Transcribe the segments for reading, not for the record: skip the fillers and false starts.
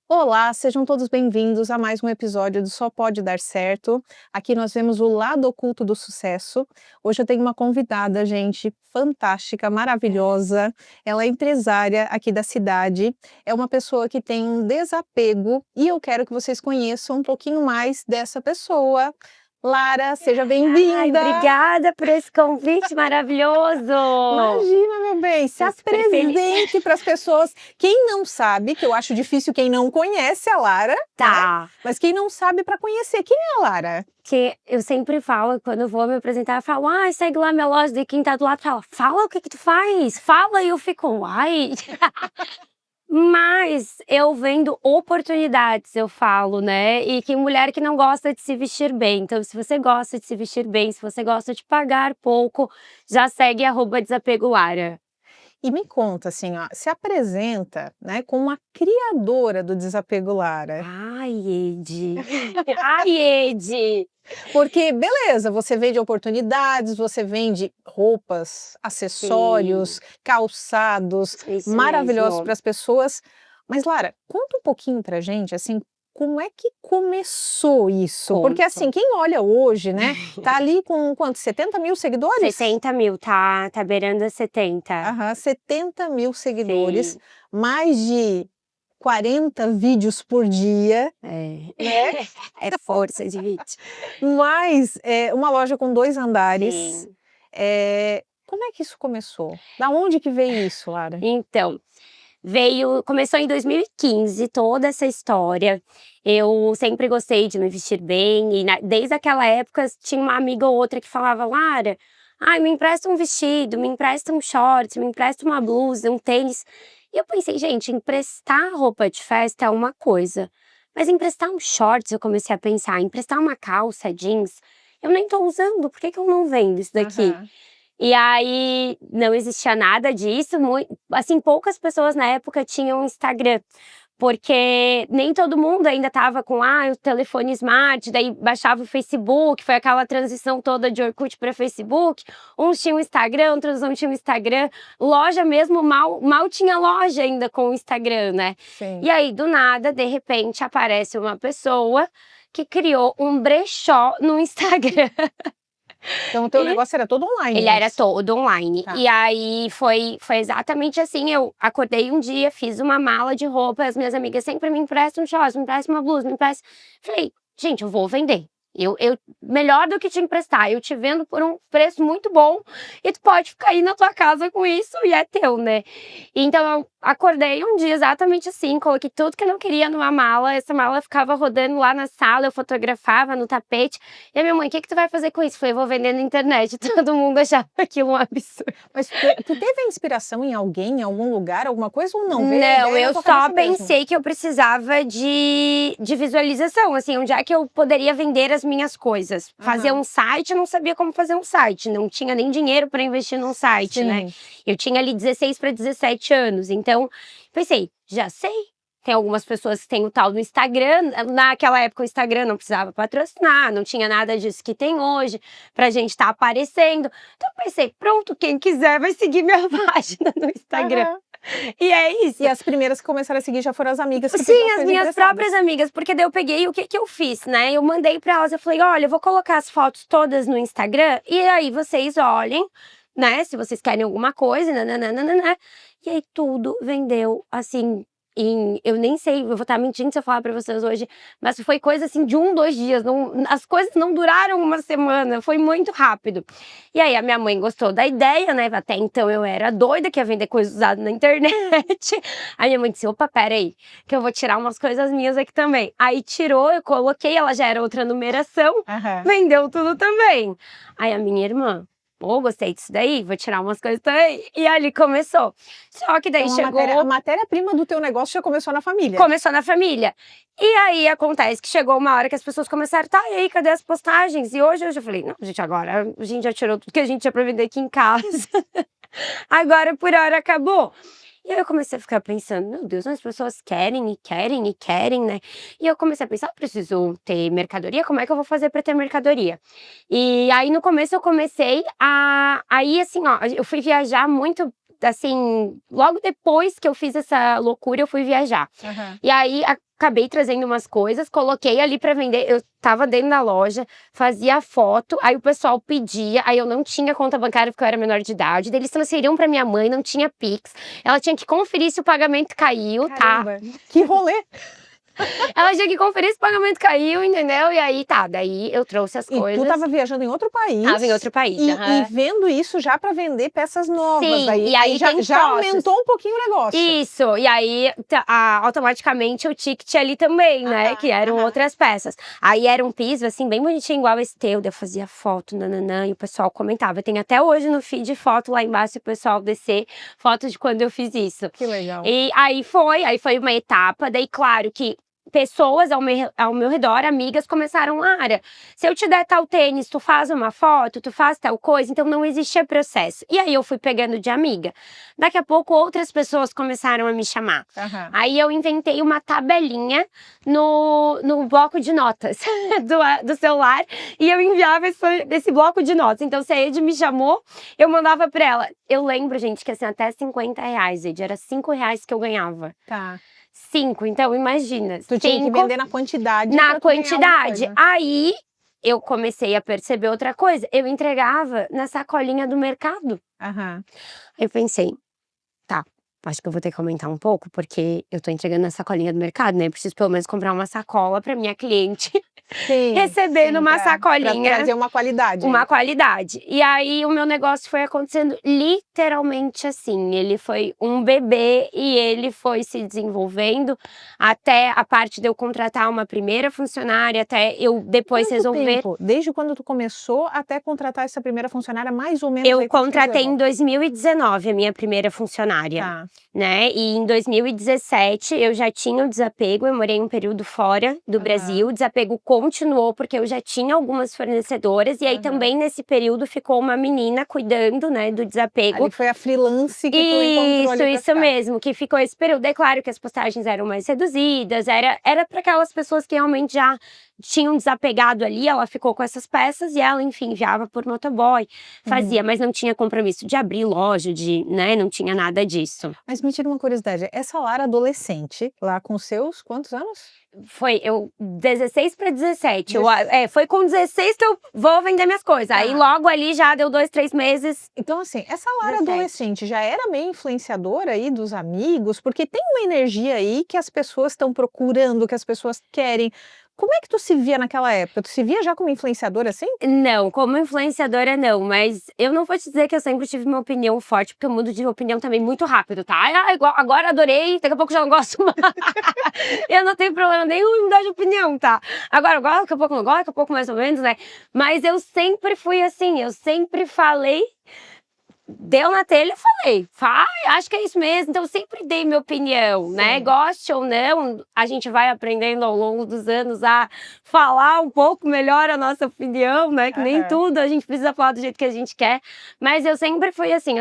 Olá, sejam todos bem-vindos a mais um episódio do Só Pode Dar Certo. Aqui nós vemos o lado oculto do sucesso. Hoje eu tenho uma convidada, gente, fantástica, maravilhosa. Ela é empresária aqui da cidade. É uma pessoa que tem um desapego e eu quero que vocês conheçam um pouquinho mais dessa pessoa. Lara, seja Ai, bem-vinda. obrigada por esse convite maravilhoso. Imagina, meu bem, se Tô super feliz. apresente para as pessoas. Quem não sabe, que eu acho difícil quem não conhece a Lara, né? Tá, Mas quem não sabe para conhecer, quem é a Lara? que eu sempre falo, quando eu vou me apresentar, eu falo, ai, segue lá minha loja, daí quem tá do lado fala o que que tu faz? Fala, e eu fico, ai. Mas eu vendo oportunidades, eu falo, né? E que mulher que não gosta de se vestir bem. Então, se você gosta de se vestir bem, se você gosta de pagar pouco, já segue @desapegolara. E me conta, assim, ó, se apresenta, né, como a criadora do Desapego Lara. Ai, Ede. Ai, Ede. Porque, beleza, você vende oportunidades, você vende roupas, Sim, acessórios, calçados isso maravilhosos mesmo. para as pessoas. Mas, Lara, conta um pouquinho pra gente, assim, como é que começou isso? Porque, Conto. assim, quem olha hoje, né, tá ali com quanto? 70.000 seguidores? 70.000, tá beirando a 70. Aham, 70.000 seguidores, Sim, mais de 40 vídeos por dia, é. né? É força de vídeo. Mais, uma loja com 2 andares. Sim. Como é que isso começou? Da onde que veio isso, Lara? Então, começou em 2015 toda essa história. Eu sempre gostei de me vestir bem e desde aquela época tinha uma amiga ou outra que falava: "Lara, ai, me empresta um vestido, me empresta um short, me empresta uma blusa, um tênis". E eu pensei: "Gente, emprestar roupa de festa é uma coisa, mas emprestar um shorts", eu comecei a pensar, emprestar uma calça jeans, eu nem tô usando, por que que eu não vendo isso daqui? Aham. E aí, não existia nada disso, assim, poucas pessoas na época tinham Instagram, porque nem todo mundo ainda estava com, o telefone smart, daí baixava o Facebook, foi aquela transição toda de Orkut para Facebook, uns tinham Instagram, outros não tinham Instagram, loja mesmo mal tinha loja ainda com o Instagram, né. Sim. E aí, do nada, de repente, aparece uma pessoa que criou um brechó no Instagram. Então o teu negócio era todo online Ele era antes? todo online. Tá. E aí foi exatamente assim, eu acordei um dia, fiz uma mala de roupa, as minhas amigas sempre me emprestam um short, me emprestam uma blusa, me emprestam, falei: "Gente, eu vou vender. Eu melhor do que te emprestar, eu te vendo por um preço muito bom e tu pode ficar aí na tua casa com isso e é teu, né". Então eu acordei um dia exatamente assim, coloquei tudo que eu não queria numa mala, essa mala ficava rodando lá na sala, eu fotografava no tapete, e a minha mãe: "O que que tu vai fazer com isso?" Falei: "Vou vender na internet". Todo mundo achava aquilo um absurdo. Mas tu teve a inspiração em alguém, em algum lugar, alguma coisa ou não? Veio a Não, ideia na eu tua só cabeça mesmo? pensei que eu precisava de visualização, assim, onde é que eu poderia vender as minhas coisas. Fazer Aham. um site, eu não sabia como fazer um site, não tinha nem dinheiro para investir num site, né. Sim. Eu tinha ali 16 para 17 anos, então pensei: "Já sei". Tem algumas pessoas que têm o tal do Instagram, naquela época o Instagram não precisava patrocinar, não tinha nada disso que tem hoje, pra gente estar aparecendo. Então eu pensei: "Pronto, quem quiser vai seguir minha página no Instagram". Aham. E é E isso. as primeiras que começaram a seguir já foram as amigas que pediam Sim, as as coisas minhas emprestadas? próprias amigas, porque daí eu peguei e o que que eu fiz, né, eu mandei pra elas, eu falei: "Olha, eu vou colocar as fotos todas no Instagram, e aí vocês olhem, né, se vocês querem alguma coisa, nã-nã-nã-nã-nã". E aí tudo vendeu, assim, eu nem sei, eu vou estar mentindo se eu falar pra vocês hoje, mas foi coisa, assim, de 2 dias, não, as coisas não duraram uma semana, foi muito rápido. E aí a minha mãe gostou da ideia, né, até então eu era doida que ia vender coisa usada na internet. Aí minha mãe disse: "Opa, espera aí, que eu vou tirar umas coisas minhas aqui também". Aí tirou, eu coloquei, ela já era outra numeração, Aham. vendeu tudo também. Aí a minha irmã: "Pô, gostei disso daí, vou tirar umas coisas também". E ali começou. Só que daí Então a chegou matéria-prima do teu negócio já começou na família? começou na família. E aí acontece que chegou uma hora que as pessoas começaram: "Tá, e aí, cadê as postagens?". E hoje eu já falei: "Não, gente, agora a gente já tirou tudo que a gente tinha pra vender aqui em casa". Agora por hora acabou. E aí eu comecei a ficar pensando: "Meu Deus, as pessoas querem e querem e querem, né". E eu comecei a pensar: "Eu preciso ter mercadoria, como é que eu vou fazer para ter mercadoria?". E aí no começo eu comecei aí assim, ó, eu fui viajar muito, assim, logo depois que eu fiz essa loucura eu fui viajar. Aham. E aí acabei trazendo umas coisas, coloquei ali pra vender. Eu tava dentro da loja, fazia foto, aí o pessoal pedia, aí eu não tinha conta bancária porque eu era menor de idade. Daí eles transferiam pra minha mãe, não tinha Pix. Ela tinha que conferir se o pagamento caiu, tá? Caramba, que rolê! Ela tinha que conferir se o pagamento caiu, entendeu? E aí tá, daí eu trouxe as E coisas. tu tava viajando em outro país. Tava em outro país, e vendo isso já pra vender peças novas. Sim, Daí, e aí já, tem já sócios. aumentou um pouquinho o negócio. Isso, e aí automaticamente o ticket ali também, né? Que eram outras peças. Aí era um piso, assim, bem bonitinho, igual esse teu. Eu fazia foto, nananã, e o pessoal comentava. Tem até hoje no feed foto lá embaixo, o pessoal descer, foto de quando eu fiz isso. Que legal. E aí foi uma etapa. Daí, claro que pessoas ao meu redor, amigas, começaram, Lara, se eu te der tal tênis, tu faz uma foto, tu faz tal coisa, então não existia processo. E aí eu fui pegando de amiga. Daqui a pouco outras pessoas começaram a me chamar. Aí eu inventei uma tabelinha no bloco de notas do celular e eu enviava esse bloco de notas. Então se a Ed me chamou, eu mandava pra ela. Eu lembro, gente, que assim, até R$50, Ed, era R$5 que eu ganhava. Tá. 5, então imagina. Tu tinha que vender na quantidade. Na quantidade. Aí eu comecei a perceber outra coisa. Eu entregava na sacolinha do mercado. Eu pensei, tá, acho que eu vou ter que aumentar um pouco, porque eu tô entregando na sacolinha do mercado, né? Eu preciso pelo menos comprar uma sacola pra minha cliente. Recebendo uma sacolinha. Pra trazer uma qualidade. Uma qualidade. E aí o meu negócio foi acontecendo literalmente assim. Ele foi um bebê e ele foi se desenvolvendo até a parte de eu contratar uma primeira funcionária, até eu depois resolver. Tempo? Desde quando tu começou até contratar essa primeira funcionária, mais ou menos? Eu contratei em 2019 a minha primeira funcionária. Tá. Né? E em 2017 eu já tinha o desapego, eu morei um período fora do Brasil, o desapego continuou porque eu já tinha algumas fornecedoras e aí também nesse período ficou uma menina cuidando, né, do desapego. Ali foi a freelance que tu encontrou ali pra Isso mesmo, que ficou esse período. É claro que as postagens eram mais reduzidas, era para aquelas pessoas que realmente já tinham desapegado ali, ela ficou com essas peças e ela, enfim, enviava por motoboy, fazia, mas não tinha compromisso de abrir loja, né, não tinha nada disso. Mas me tira uma curiosidade, essa Lara adolescente, lá com seus quantos anos? Foi, 16 para 17. Foi com 16 que eu vou vender minhas coisas. Aí logo ali já deu 2, 3 meses. Então assim, essa Lara adolescente já era meio influenciadora aí dos amigos? Porque tem uma energia aí que as pessoas estão procurando, que as pessoas querem. Como é que tu se via naquela época? Tu se via já como influenciadora assim? Não, como influenciadora não, mas eu não vou te dizer que eu sempre tive uma opinião forte, porque eu mudo de opinião também muito rápido, tá? Agora adorei, daqui a pouco já não gosto mais. Eu não tenho problema nenhum em mudar de opinião, tá? Agora eu gosto, daqui a pouco não gosto, daqui a pouco mais ou menos, né? Mas eu sempre fui assim, eu sempre falei. Deu na telha, eu falei, acho que é isso mesmo, então eu sempre dei minha opinião, né? Goste ou não, a gente vai aprendendo ao longo dos anos a falar um pouco melhor a nossa opinião, né? Que nem tudo a gente precisa falar do jeito que a gente quer, mas eu sempre fui assim,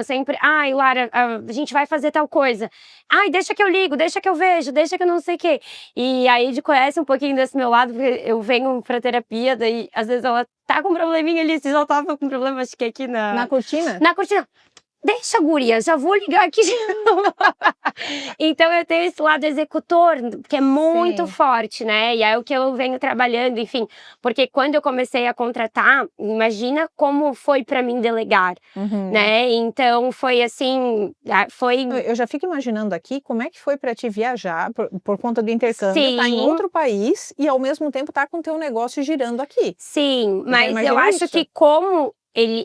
Lara, a gente vai fazer tal coisa, deixa que eu ligo, deixa que eu vejo, deixa que eu não sei o quê. E aí de conhece um pouquinho desse meu lado, porque eu venho pra terapia, daí às vezes ela tá com um probleminha ali, se já tava com problema, acho que aqui na cortina? Na cortina. Deixa, guria, já vou ligar aqui. Então eu tenho esse lado executor, que é muito forte, né? E é o que eu venho trabalhando, enfim. Porque quando eu comecei a contratar, imagina como foi pra mim delegar, né? Então foi assim, Eu já fico imaginando aqui como é que foi pra ti viajar por conta do intercâmbio, tá em outro país e ao mesmo tempo tá com o teu negócio girando aqui. Sim, mas eu acho que como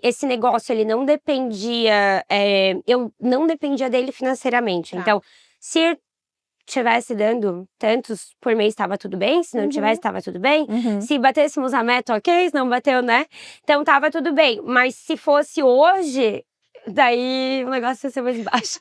esse negócio, ele não dependia, eu não dependia dele financeiramente. Então, se tivesse dando tantos por mês, estava tudo bem. Se não tivesse, estava tudo bem. Se batêssemos a meta, ok. Se não bateu, né? Então, estava tudo bem. Mas se fosse hoje, daí o negócio ia ser mais baixo.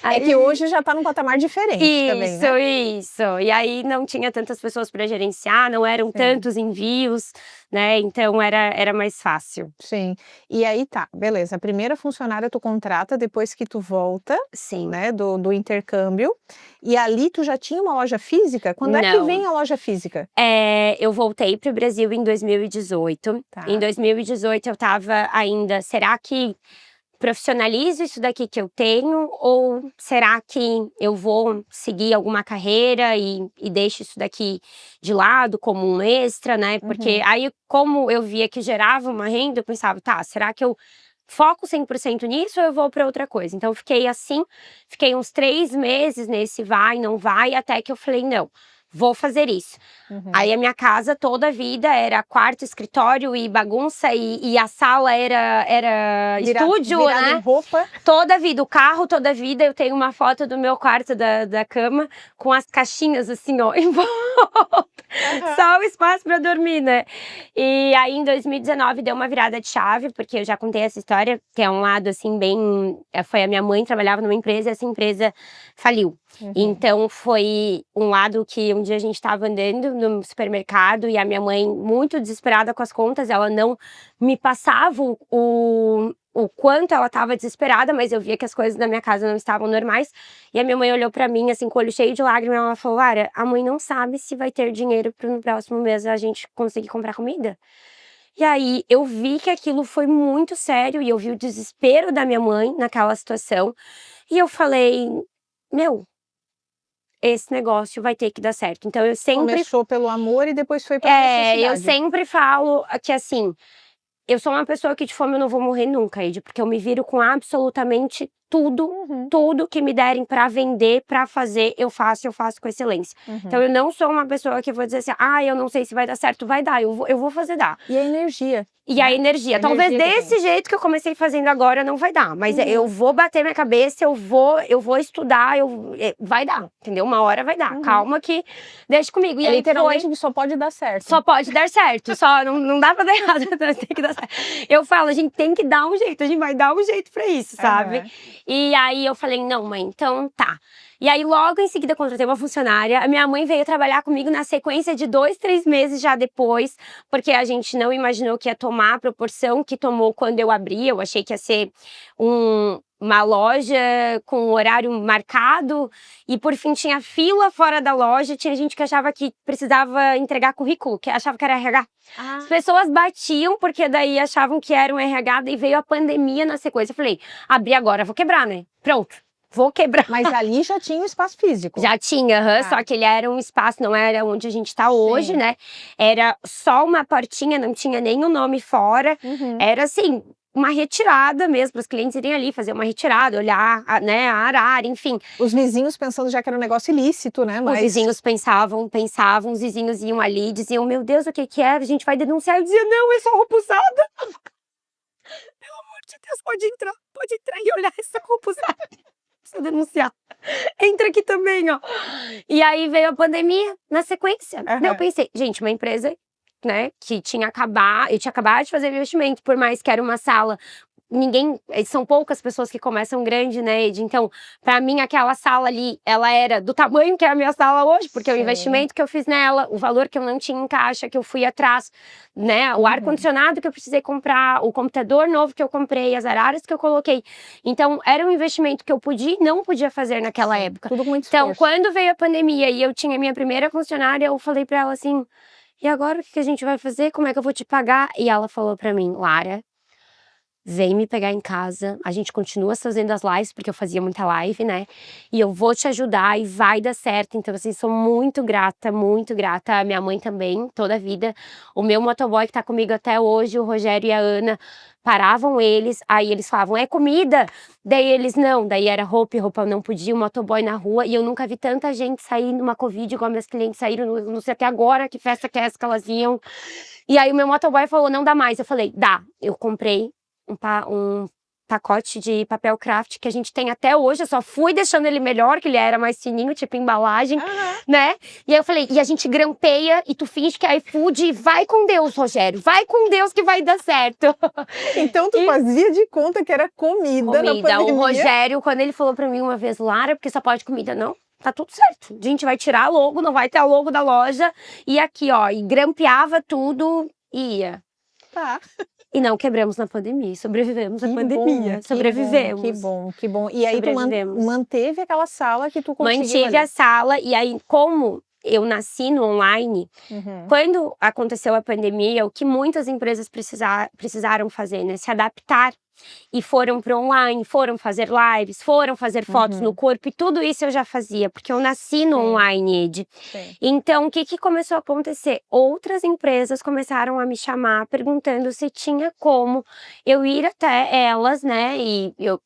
É que hoje já tá num patamar diferente também, né? Isso. E aí não tinha tantas pessoas para gerenciar, não eram tantos envios, né? Então era mais fácil. Sim. E aí tá, beleza. A primeira funcionária tu contrata depois que tu volta, né, do intercâmbio. E ali tu já tinha uma loja física? Quando é que vem a loja física? Eu voltei pro Brasil em 2018. Em 2018 eu tava ainda, será que profissionalizo isso daqui que eu tenho ou será que eu vou seguir alguma carreira e deixo isso daqui de lado como um extra, né? Porque aí, como eu via que gerava uma renda, eu pensava, tá, será que eu foco 100% nisso ou eu vou para outra coisa? Então, eu fiquei assim, fiquei uns 3 meses nesse vai, não vai, até que eu falei, não, vou fazer isso. Aí a minha casa toda a vida era quarto, escritório e bagunça e a sala era estúdio, virada né? em roupa. Toda a vida, o carro toda a vida, eu tenho uma foto do meu quarto da cama com as caixinhas assim, ó, em volta. Só o espaço para dormir, né? E aí em 2019 deu uma virada de chave, porque eu já contei essa história, que é um lado assim bem, foi a minha mãe trabalhava numa empresa e essa empresa faliu. Então foi um lado que um dia a gente estava andando no supermercado e a minha mãe, muito desesperada com as contas, ela não me passava o quanto ela estava desesperada, mas eu via que as coisas na minha casa não estavam normais. E a minha mãe olhou para mim, assim, com o olho cheio de lágrimas, e ela falou, Lara, a mãe não sabe se vai ter dinheiro para no próximo mês a gente conseguir comprar comida. E aí eu vi que aquilo foi muito sério e eu vi o desespero da minha mãe naquela situação. E eu falei, meu, esse negócio vai ter que dar certo. Então eu sempre Começou pelo amor e depois foi pra necessidade. eu sempre falo que assim, eu sou uma pessoa que de fome eu não vou morrer nunca, Ed, porque eu me viro com absolutamente tudo, tudo que me derem pra vender, pra fazer, eu faço com excelência. Então eu não sou uma pessoa que vou dizer assim, eu não sei se vai dar certo, vai dar, eu vou fazer dar. E a energia. E a energia. Talvez desse jeito que eu comecei fazendo agora não vai dar. Mas eu vou bater minha cabeça, eu vou estudar, vai dar, entendeu? Uma hora vai dar. Calma que deixa comigo. E aí literalmente só pode dar certo. só pode dar certo. Só não dá pra dar errado. Tem que dar certo. Eu falo, a gente tem que dar um jeito. A gente vai dar um jeito pra isso, sabe? E aí eu falei, não, mãe, então tá. E aí, logo em seguida, contratei uma funcionária. A minha mãe veio trabalhar comigo na sequência de 2, 3 meses já depois, porque a gente não que ia tomar a proporção que tomou quando eu abri. Eu achei que ia ser uma loja com horário marcado e, por fim, tinha fila fora da loja. Tinha gente que achava que precisava entregar currículo, que achava que era RH. As pessoas batiam, porque daí achavam que era um RH, daí veio a pandemia na sequência. Eu falei, abri agora, vou quebrar, né? Pronto. Vou quebrar. Mas ali já tinha um espaço físico. Já tinha, só que ele era um espaço, não era onde a gente tá hoje, né? Era só uma portinha, não tinha nem o nome fora. Era assim, uma retirada mesmo, para os clientes irem ali fazer uma retirada, olhar, né, a área, enfim. Os vizinhos pensando já que era um negócio ilícito, né? Os vizinhos pensavam, os vizinhos iam ali, diziam, meu Deus, o que é? A gente vai denunciar. Eu dizia, não, é só roupa usada. Pelo amor de Deus, pode entrar e olhar essa roupa usada. Precisa denunciar. Entra aqui também, ó. E aí veio a pandemia na sequência. Daí eu pensei, gente, uma empresa, né, que eu tinha acabado de fazer investimento, por mais que era uma sala, são poucas pessoas que começam grande, né, Ed? Então, pra mim, aquela sala ali, ela era do tamanho que é a minha sala hoje, porque o investimento que eu fiz nela, o valor que eu não tinha em caixa, que eu fui atrás, né, o ar-condicionado que eu precisei comprar, o computador novo que eu comprei, as araras que eu coloquei. Então, era um investimento que eu podia e não podia fazer naquela época. Tudo muito Então, esforço. Quando veio a pandemia e eu tinha minha primeira funcionária, eu falei pra ela assim, e agora o que a gente vai fazer? Como é que eu vou te pagar? E ela falou pra mim, Lara, vem me pegar em casa, a gente continua fazendo as lives, porque eu fazia muita live, né? E eu vou te ajudar e vai dar certo. Então, assim, sou muito grata, a minha mãe também, toda a vida. O meu motoboy que tá comigo até hoje, o Rogério e a Ana, paravam eles, aí eles falavam, é comida? Daí eles, não, daí era roupa não podia, o motoboy na rua, e eu nunca vi tanta gente sair numa Covid, igual meus clientes saíram, não sei até agora, que festa que é essa que elas iam. E aí o meu motoboy falou, não dá mais. Eu falei, dá. Eu comprei um pacote de papel craft que a gente tem até hoje, eu só fui deixando ele melhor, que ele era mais fininho, tipo embalagem, né? E aí eu falei, e a gente grampeia e tu finge que é iFood e vai com Deus, Rogério, vai com Deus que vai dar certo. Então tu fazia de conta que era comida na pandemia. O Rogério, quando ele falou pra mim uma vez, Lara, porque só pode comida, não? Tá tudo certo. A gente vai tirar a logo, não vai ter a logo da loja. E aqui, ó, e grampeava tudo e ia. Tá. E não quebramos na pandemia, sobrevivemos à pandemia. Sobrevivemos. Que bom, que bom. E aí tu manteve aquela sala que tu conseguiu Mantive a sala, e aí como eu nasci no online, quando aconteceu a pandemia, o que muitas empresas precisaram fazer, né? Se adaptar e foram pro online, foram fazer lives, foram fazer fotos no corpo, e tudo isso eu já fazia, porque eu nasci no online, Ed. Então, o que começou a acontecer? Outras empresas começaram a me chamar, perguntando se tinha como eu ir até elas, né, e eu…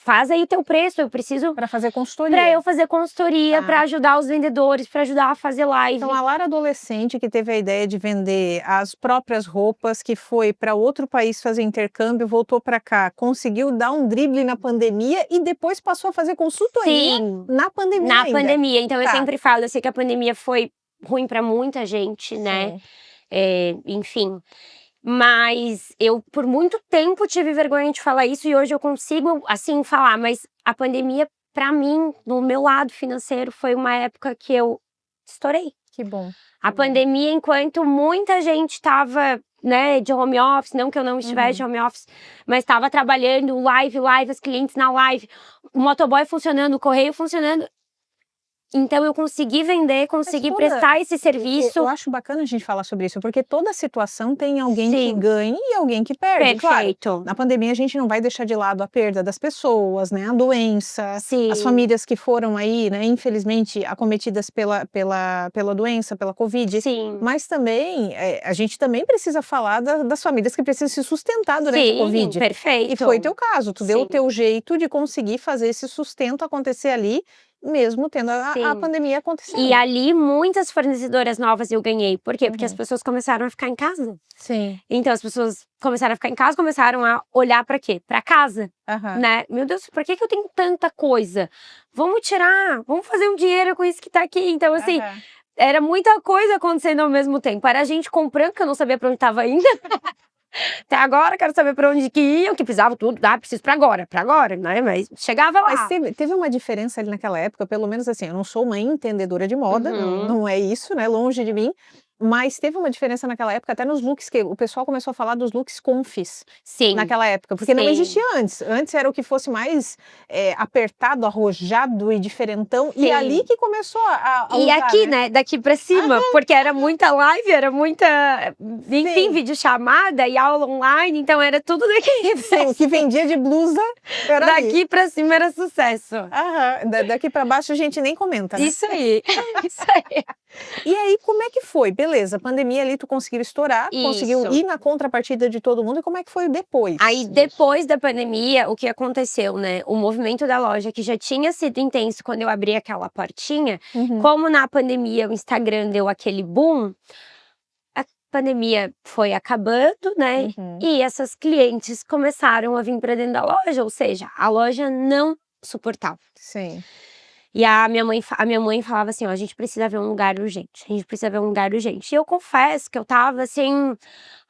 Faz aí o teu preço, eu preciso… Para fazer consultoria. Para eu fazer consultoria, para ajudar os vendedores, para ajudar a fazer live. Então, a Lara adolescente que teve a ideia de vender as próprias roupas, que foi para outro país fazer intercâmbio, voltou para cá, conseguiu dar um drible na pandemia e depois passou a fazer consultoria na pandemia Na ainda. pandemia. Então, eu sempre falo, eu sei que a pandemia foi ruim para muita gente, né? Enfim… Mas eu, por muito tempo, tive vergonha de falar isso e hoje eu consigo, assim, falar. Mas a pandemia, pra mim, no meu lado financeiro, foi uma época que eu estourei. Que bom. A pandemia, enquanto muita gente tava, né, de home office, não que eu não estivesse de home office, mas estava trabalhando live, os clientes na live, o motoboy funcionando, o correio funcionando. Então, eu consegui vender, consegui prestar esse serviço. Eu acho bacana a gente falar sobre isso, porque toda situação tem alguém que ganha e alguém que perde. Perfeito. Claro, na pandemia a gente não vai deixar de lado a perda das pessoas, né? A doença, as famílias que foram aí, né, infelizmente, acometidas pela doença, pela Covid. Mas também, a gente também precisa falar das famílias que precisam se sustentar durante a Covid. Perfeito. E foi o teu caso, tu deu o teu jeito de conseguir fazer esse sustento acontecer ali, mesmo tendo a pandemia acontecendo. E ali, muitas fornecedoras novas eu ganhei. Por quê? Porque as pessoas começaram a ficar em casa. Então, as pessoas começaram a ficar em casa, começaram a olhar pra quê? Pra casa, né? Meu Deus, por que eu tenho tanta coisa? Vamos tirar, vamos fazer um dinheiro com isso que tá aqui. Então, assim, era muita coisa acontecendo ao mesmo tempo. Era a gente comprando, que eu não sabia pra onde tava ainda. Até agora, quero saber pra onde que iam, que precisava tudo, preciso pra agora, né? Mas chegava lá. Mas teve uma diferença ali naquela época, pelo menos assim, eu não sou uma entendedora de moda, não é isso, né? Longe de mim. Mas teve uma diferença naquela época, até nos looks, que o pessoal começou a falar dos looks confis. Naquela época, porque não existia antes. Antes era o que fosse mais apertado, arrojado e diferentão. E ali que começou a e usar, aqui, né? Daqui pra cima, porque era muita live, era muita, enfim, videochamada e aula online, então era tudo daqui. Sim, o que vendia de blusa era daqui pra cima era sucesso. Daqui pra baixo a gente nem comenta, né? Isso aí. E aí, como é que foi? Beleza, pandemia ali, tu conseguiu estourar, conseguiu ir na contrapartida de todo mundo, e como é que foi depois? Aí, depois da pandemia, o que aconteceu, né? O movimento da loja, que já tinha sido intenso quando eu abri aquela portinha, como na pandemia o Instagram deu aquele boom, a pandemia foi acabando, né? E essas clientes começaram a vir pra dentro da loja, ou seja, a loja não suportava. E a minha mãe falava assim, ó, a gente precisa ver um lugar urgente, a gente precisa ver um lugar urgente. E eu confesso que eu tava assim,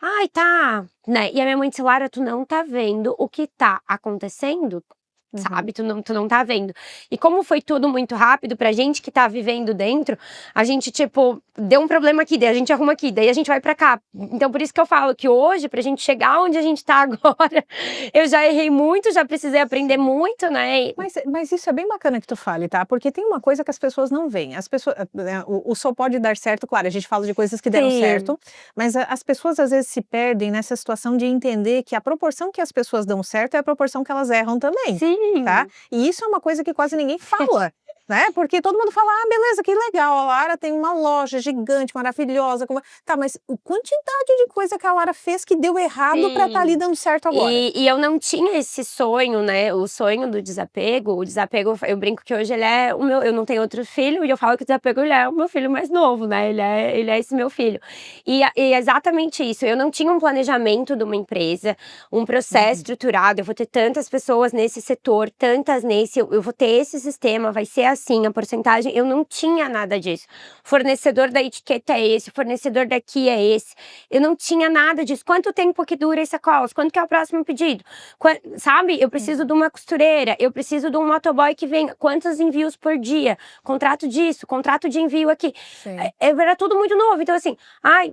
ai, tá, né? E a minha mãe disse, Lara, tu não tá vendo o que tá acontecendo? Sabe, tu não tá vendo. E como foi tudo muito rápido pra gente que tá vivendo dentro, a gente, tipo, deu um problema aqui, daí a gente arruma aqui, daí a gente vai pra cá. Então, por isso que eu falo que hoje, pra gente chegar onde a gente tá agora, eu já errei muito, já precisei aprender muito, né? Mas isso é bem bacana que tu fale, tá? Porque tem uma coisa que as pessoas não veem. As pessoas, né, o só pode dar certo, claro, a gente fala de coisas que deram certo, mas as pessoas às vezes se perdem nessa situação de entender que a proporção que as pessoas dão certo é a proporção que elas erram também. Tá? E isso é uma coisa que quase ninguém fala, né? Porque todo mundo fala, beleza, que legal, a Lara tem uma loja gigante, maravilhosa. Tá, mas a quantidade de coisa que a Lara fez que deu errado pra estar ali dando certo agora. E eu não tinha esse sonho, né? O sonho do desapego. O desapego, eu brinco que hoje ele é o meu. Eu não tenho outro filho e eu falo que o desapego ele é o meu filho mais novo, né? Ele é esse meu filho. E é exatamente isso. Eu não tinha um planejamento de uma empresa, um processo estruturado. Eu vou ter tantas pessoas nesse setor, tantas nesse. Eu vou ter esse sistema, vai ser assim, a porcentagem. Eu não tinha nada disso. Fornecedor da etiqueta é esse, fornecedor daqui é esse. Eu não tinha nada disso. Quanto tempo que dura esse sacolas? Quando que é o próximo pedido? Sabe? Eu preciso de uma costureira, eu preciso de um motoboy que venha. Quantos envios por dia? Contrato disso, contrato de envio aqui. Era tudo muito novo. Então, assim,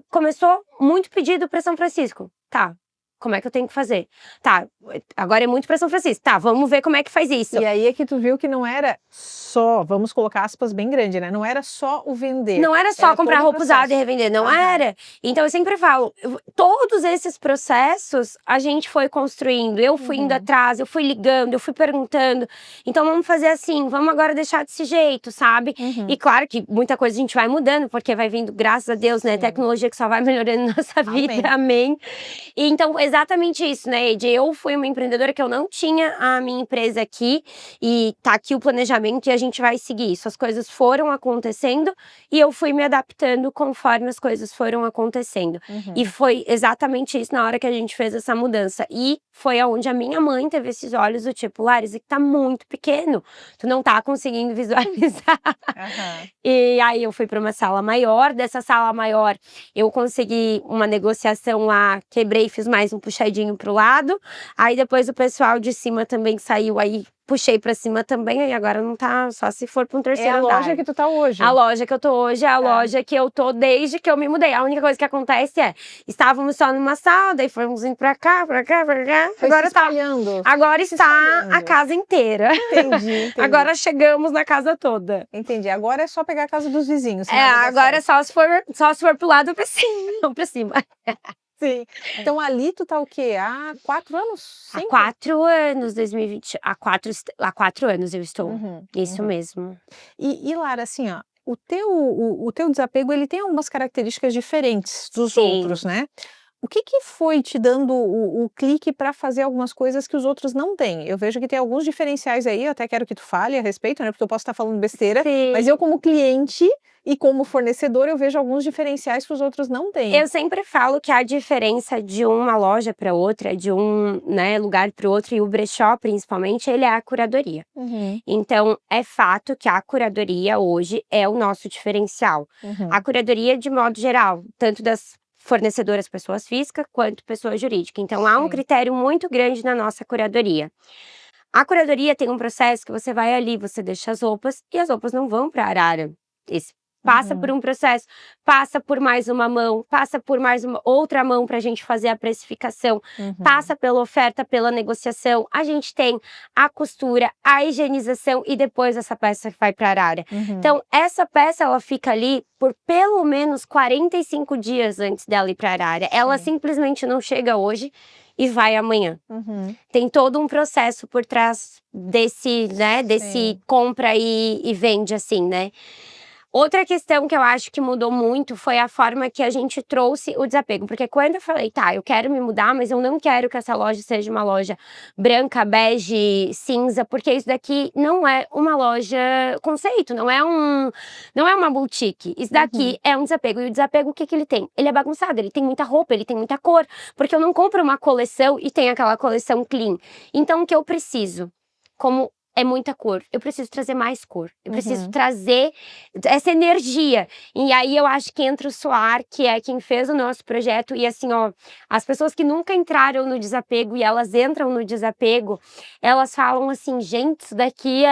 começou muito pedido para São Francisco. Tá. como é que eu tenho que fazer? Tá, agora é muito pra São Francisco. Tá, vamos ver como é que faz isso. E aí é que tu viu que não era só, vamos colocar aspas bem grande, né? Não era só o vender. Não era só comprar todo o roupa usada e processo. revender, não era. Então eu sempre falo, todos esses processos a gente foi construindo. Eu fui indo atrás, eu fui ligando, eu fui perguntando. Então vamos fazer assim, vamos agora deixar desse jeito, sabe? E claro que muita coisa a gente vai mudando, porque vai vindo, graças a Deus, né? Tecnologia que só vai melhorando nossa vida, amém. E então, exatamente isso, né, Ed? Eu fui uma empreendedora que eu não tinha a minha empresa aqui, e tá aqui o planejamento e a gente vai seguir isso. As coisas foram acontecendo e eu fui me adaptando conforme as coisas foram acontecendo. E foi exatamente isso na hora que a gente fez essa mudança. E foi aonde a minha mãe teve esses olhos do tipo, Laris, que tá muito pequeno, tu não tá conseguindo visualizar. E aí eu fui para uma sala maior, dessa sala maior eu consegui uma negociação lá, quebrei, fiz mais um puxadinho pro lado, aí depois o pessoal de cima também saiu, aí puxei pra cima também, e agora não tá, só se for pra um terceiro andar. É a loja que tu tá hoje. A loja que eu tô hoje é a loja que eu tô desde que eu me mudei. A única coisa que acontece é, estávamos só numa sala, daí fomos indo pra cá, pra cá, pra cá. Foi Agora se espalhando. Agora está a casa inteira. Entendi. Agora chegamos na casa toda. Entendi. Agora é só pegar a casa dos vizinhos. Agora é só se for pro lado ou pra cima. Não pra cima. Sim. Então ali tu tá o quê? Há 4 anos? Há 4 anos, 2020. Há 4 anos eu estou. Isso mesmo. E Lara, assim, ó, o teu desapego, ele tem algumas características diferentes dos Sim. outros, né? O que foi te dando o clique para fazer algumas coisas que os outros não têm? Eu vejo que tem alguns diferenciais aí, eu até quero que tu fale a respeito, né? Porque eu posso estar falando besteira, Sim. mas eu como cliente e como fornecedor, eu vejo alguns diferenciais que os outros não têm. Eu sempre falo que a diferença de uma loja para outra, de um, né, lugar para o outro, e o brechó principalmente, ele é a curadoria. Então, é fato que a curadoria hoje é o nosso diferencial. A curadoria de modo geral, tanto das fornecedoras pessoas físicas quanto pessoa jurídica. Então, há um critério muito grande na nossa curadoria. A curadoria tem um processo que você vai ali, você deixa as roupas, e as roupas não vão para a arara. Passa por um processo, passa por mais uma mão, passa por mais uma outra mão para a gente fazer a precificação, passa pela oferta, pela negociação, a gente tem a costura, a higienização e depois essa peça vai para a arara. Então, essa peça ela fica ali por pelo menos 45 dias antes dela ir para a arara. Ela simplesmente não chega hoje e vai amanhã. Tem todo um processo por trás desse, né, desse compra e vende assim, né? Outra questão que eu acho que mudou muito foi a forma que a gente trouxe o desapego. Porque quando eu falei, tá, eu quero me mudar, mas eu não quero que essa loja seja uma loja branca, bege, cinza, porque isso daqui não é uma loja conceito, não é uma boutique. Isso daqui é um desapego. E o desapego, o que ele tem? Ele é bagunçado, ele tem muita roupa, ele tem muita cor. Porque eu não compro uma coleção e tem aquela coleção clean. Então, o que eu preciso? Como é muita cor, eu preciso trazer mais cor, eu preciso trazer essa energia. E aí eu acho que entra o Soar, que é quem fez o nosso projeto, e assim, ó, as pessoas que nunca entraram no desapego e elas entram no desapego, elas falam assim, gente, isso daqui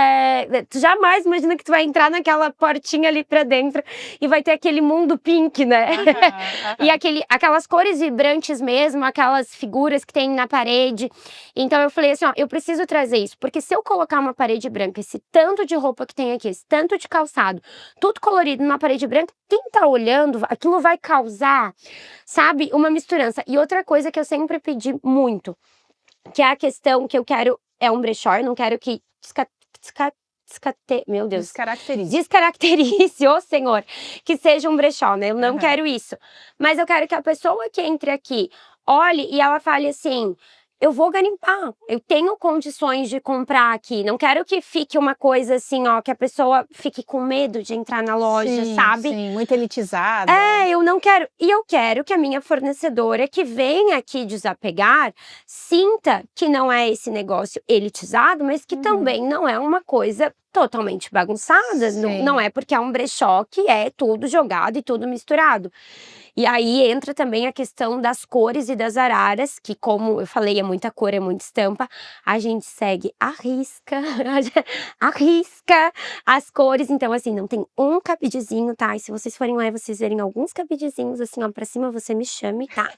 tu jamais imagina que tu vai entrar naquela portinha ali pra dentro e vai ter aquele mundo pink, né? E aquelas cores vibrantes mesmo, aquelas figuras que tem na parede. Então eu falei assim, ó, eu preciso trazer isso, porque se eu colocar uma parede branca, esse tanto de roupa que tem aqui, esse tanto de calçado, tudo colorido numa parede branca, quem tá olhando, aquilo vai causar, sabe, uma misturança. E outra coisa que eu sempre pedi muito, que é a questão que eu quero, é um brechó, eu não quero que meu Deus. Descaracterize, ô Senhor, que seja um brechó, né? Eu não quero isso. Mas eu quero que a pessoa que entre aqui olhe e ela fale assim, eu vou garimpar, eu tenho condições de comprar aqui, não quero que fique uma coisa assim, ó, que a pessoa fique com medo de entrar na loja, sabe? Sim, muito elitizada. Eu não quero, e eu quero que a minha fornecedora que vem aqui desapegar, sinta que não é esse negócio elitizado, mas que também não é uma coisa totalmente bagunçadas. Não, Sim. não é porque é um brechó que é tudo jogado e tudo misturado. E aí entra também a questão das cores e das araras, que como eu falei, é muita cor, é muita estampa, a gente segue à risca, à risca as cores. Então, assim, não tem um cabidezinho, tá? E se vocês forem lá e vocês verem alguns cabidezinhos assim, ó, pra cima, você me chame, tá?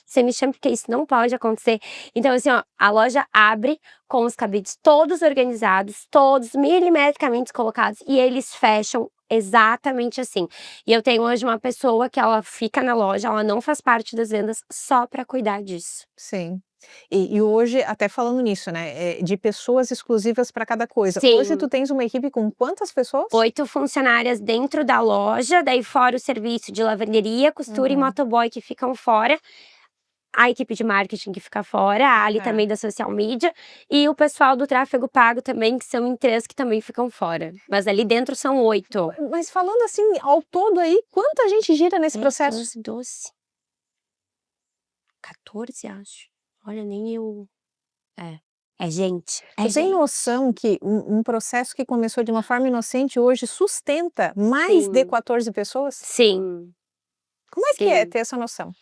Você me chame, porque isso não pode acontecer. Então, assim, ó, a loja abre com os cabides todos organizados, todos milimetricamente colocados, e eles fecham exatamente assim. E eu tenho hoje uma pessoa que ela fica na loja, ela não faz parte das vendas, só para cuidar disso. Sim. E hoje, até falando nisso, né, de pessoas exclusivas para cada coisa. Hoje tu Sim, tens uma equipe com quantas pessoas? 8 funcionárias dentro da loja, daí fora o serviço de lavanderia, costura e Uhum. motoboy que ficam fora. A equipe de marketing que fica fora, a Ali Aham. também da social media, e o pessoal do tráfego pago também, que são em 3 que também ficam fora. Mas ali dentro são 8. Mas falando assim, ao todo aí, quanta gente gira nesse 10, processo? 11, 12, 14, acho. Olha, nem eu. É. É gente. É Tu tem gente. noção que um processo que começou de uma forma inocente hoje sustenta mais de Sim. 14 pessoas? Sim. Como é que é Sim. ter essa noção?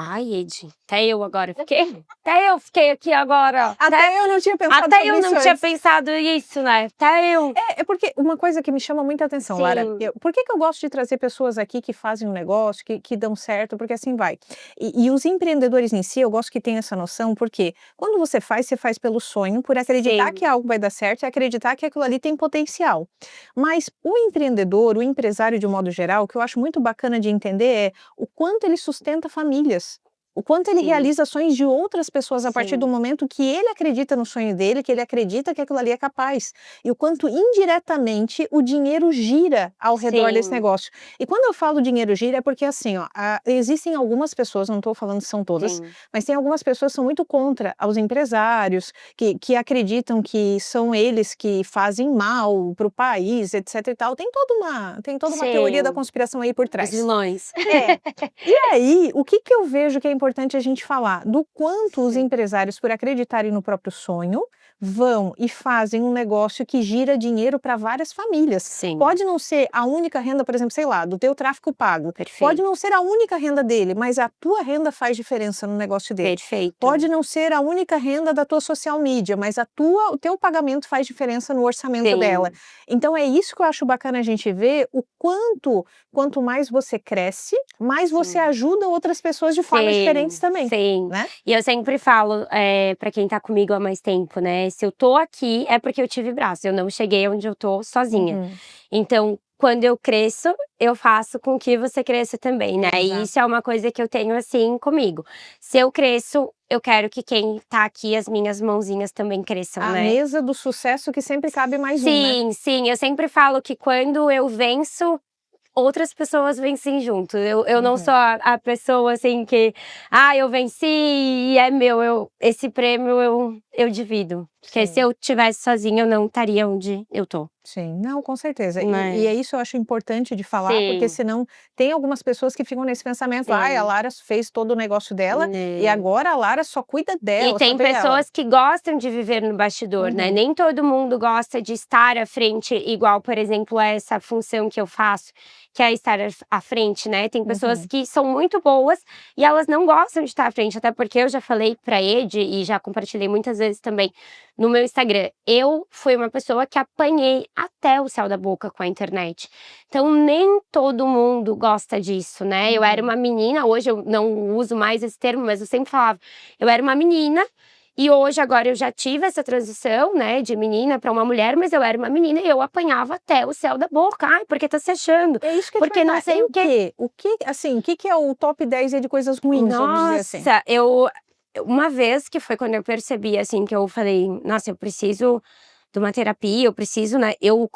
Ai, Edi, até eu agora fiquei. Até eu fiquei aqui agora. Até eu não tinha pensado Até sobre eu isso não tinha antes. pensado isso, né? Até eu. É porque uma coisa que me chama muita atenção, Lara, Sim. por que que eu gosto de trazer pessoas aqui que fazem um negócio, que dão certo, porque assim vai. E os empreendedores em si, eu gosto que tenham essa noção, porque quando você faz pelo sonho, por acreditar Sim. que algo vai dar certo e acreditar que aquilo ali tem potencial. Mas o empreendedor, o empresário de um modo geral, o que eu acho muito bacana de entender é o quanto ele sustenta famílias. O quanto ele Sim. realiza sonhos de outras pessoas a partir do Sim. momento que ele acredita no sonho dele, que ele acredita que aquilo ali é capaz. E o quanto indiretamente o dinheiro gira ao redor desse Sim. negócio. E quando eu falo dinheiro gira é porque assim, ó, existem algumas pessoas, não estou falando que são todas, Sim. mas tem algumas pessoas que são muito contra aos empresários, que acreditam que são eles que fazem mal para o país, etc e tal. Tem toda uma teoria da Sim. conspiração aí por Os trás. vilões. É. E aí, o que que eu vejo que é importante a gente falar? Do quanto os Sim. empresários, por acreditarem no próprio sonho, vão e fazem um negócio que gira dinheiro para várias famílias. Sim. Pode não ser a única renda, por exemplo, sei lá, do teu tráfico pago. Pode Perfeito. não ser a única renda dele, mas a tua renda faz diferença no negócio dele. Perfeito. Pode não ser a única renda da tua social media, mas o teu pagamento faz diferença no orçamento dela. Sim. Então é isso que eu acho bacana a gente ver o quanto mais você cresce, mais você Sim. ajuda outras pessoas de formas diferentes Sim. também, Sim. né? E eu sempre falo, pra quem tá comigo há mais tempo, né, se eu tô aqui é porque eu tive braço, eu não cheguei onde eu tô sozinha. Uhum. Então, quando eu cresço, eu faço com que você cresça também, né, e Exato. isso é uma coisa que eu tenho, assim, comigo. Se eu cresço, eu quero que quem tá aqui, as minhas mãozinhas também cresçam, A né. mesa do sucesso que sempre cabe mais um, né? Sim, sim, eu sempre falo que quando eu venço, outras pessoas vencem junto. Eu não sou Uhum. a pessoa, assim, que: "Ah, eu venci e é meu", esse prêmio eu divido. Porque se Sim. eu tivesse sozinha, eu não estaria onde eu tô, Sim, não, com certeza. E né. é isso eu acho importante de falar, porque Sim, senão tem algumas pessoas que ficam nesse pensamento: "Ai, a sim. Lara fez todo o negócio dela e É. agora a Lara só cuida E dela, só tem vê ela". pessoas que gostam de viver no bastidor, né, Uhum, nem todo mundo gosta de estar à frente, igual, por exemplo, essa função que eu faço, que é estar à frente, né. Tem pessoas uhum. que são muito boas e elas não gostam de estar à frente, até porque eu já falei pra Edi e já compartilhei muitas vezes também no meu Instagram, eu fui uma pessoa que apanhei até o céu da boca com a internet. Então nem todo mundo gosta disso, né. Eu era Uhum. uma menina, hoje eu não uso mais esse termo, mas eu sempre falava eu era uma menina, e hoje agora eu já tive essa transição, né, de menina para uma mulher, mas eu era uma menina e eu apanhava até o céu da boca. "Ai, porque tá se achando? É isso que eu ia te Porque não perguntar, sei o em quê". quê? Assim, o que que é o top 10 aí de coisas ruins, vamos dizer assim? Nossa, eu uma vez que foi quando eu percebi, assim, que eu falei: "Nossa, eu preciso de uma terapia, eu preciso, né". Eu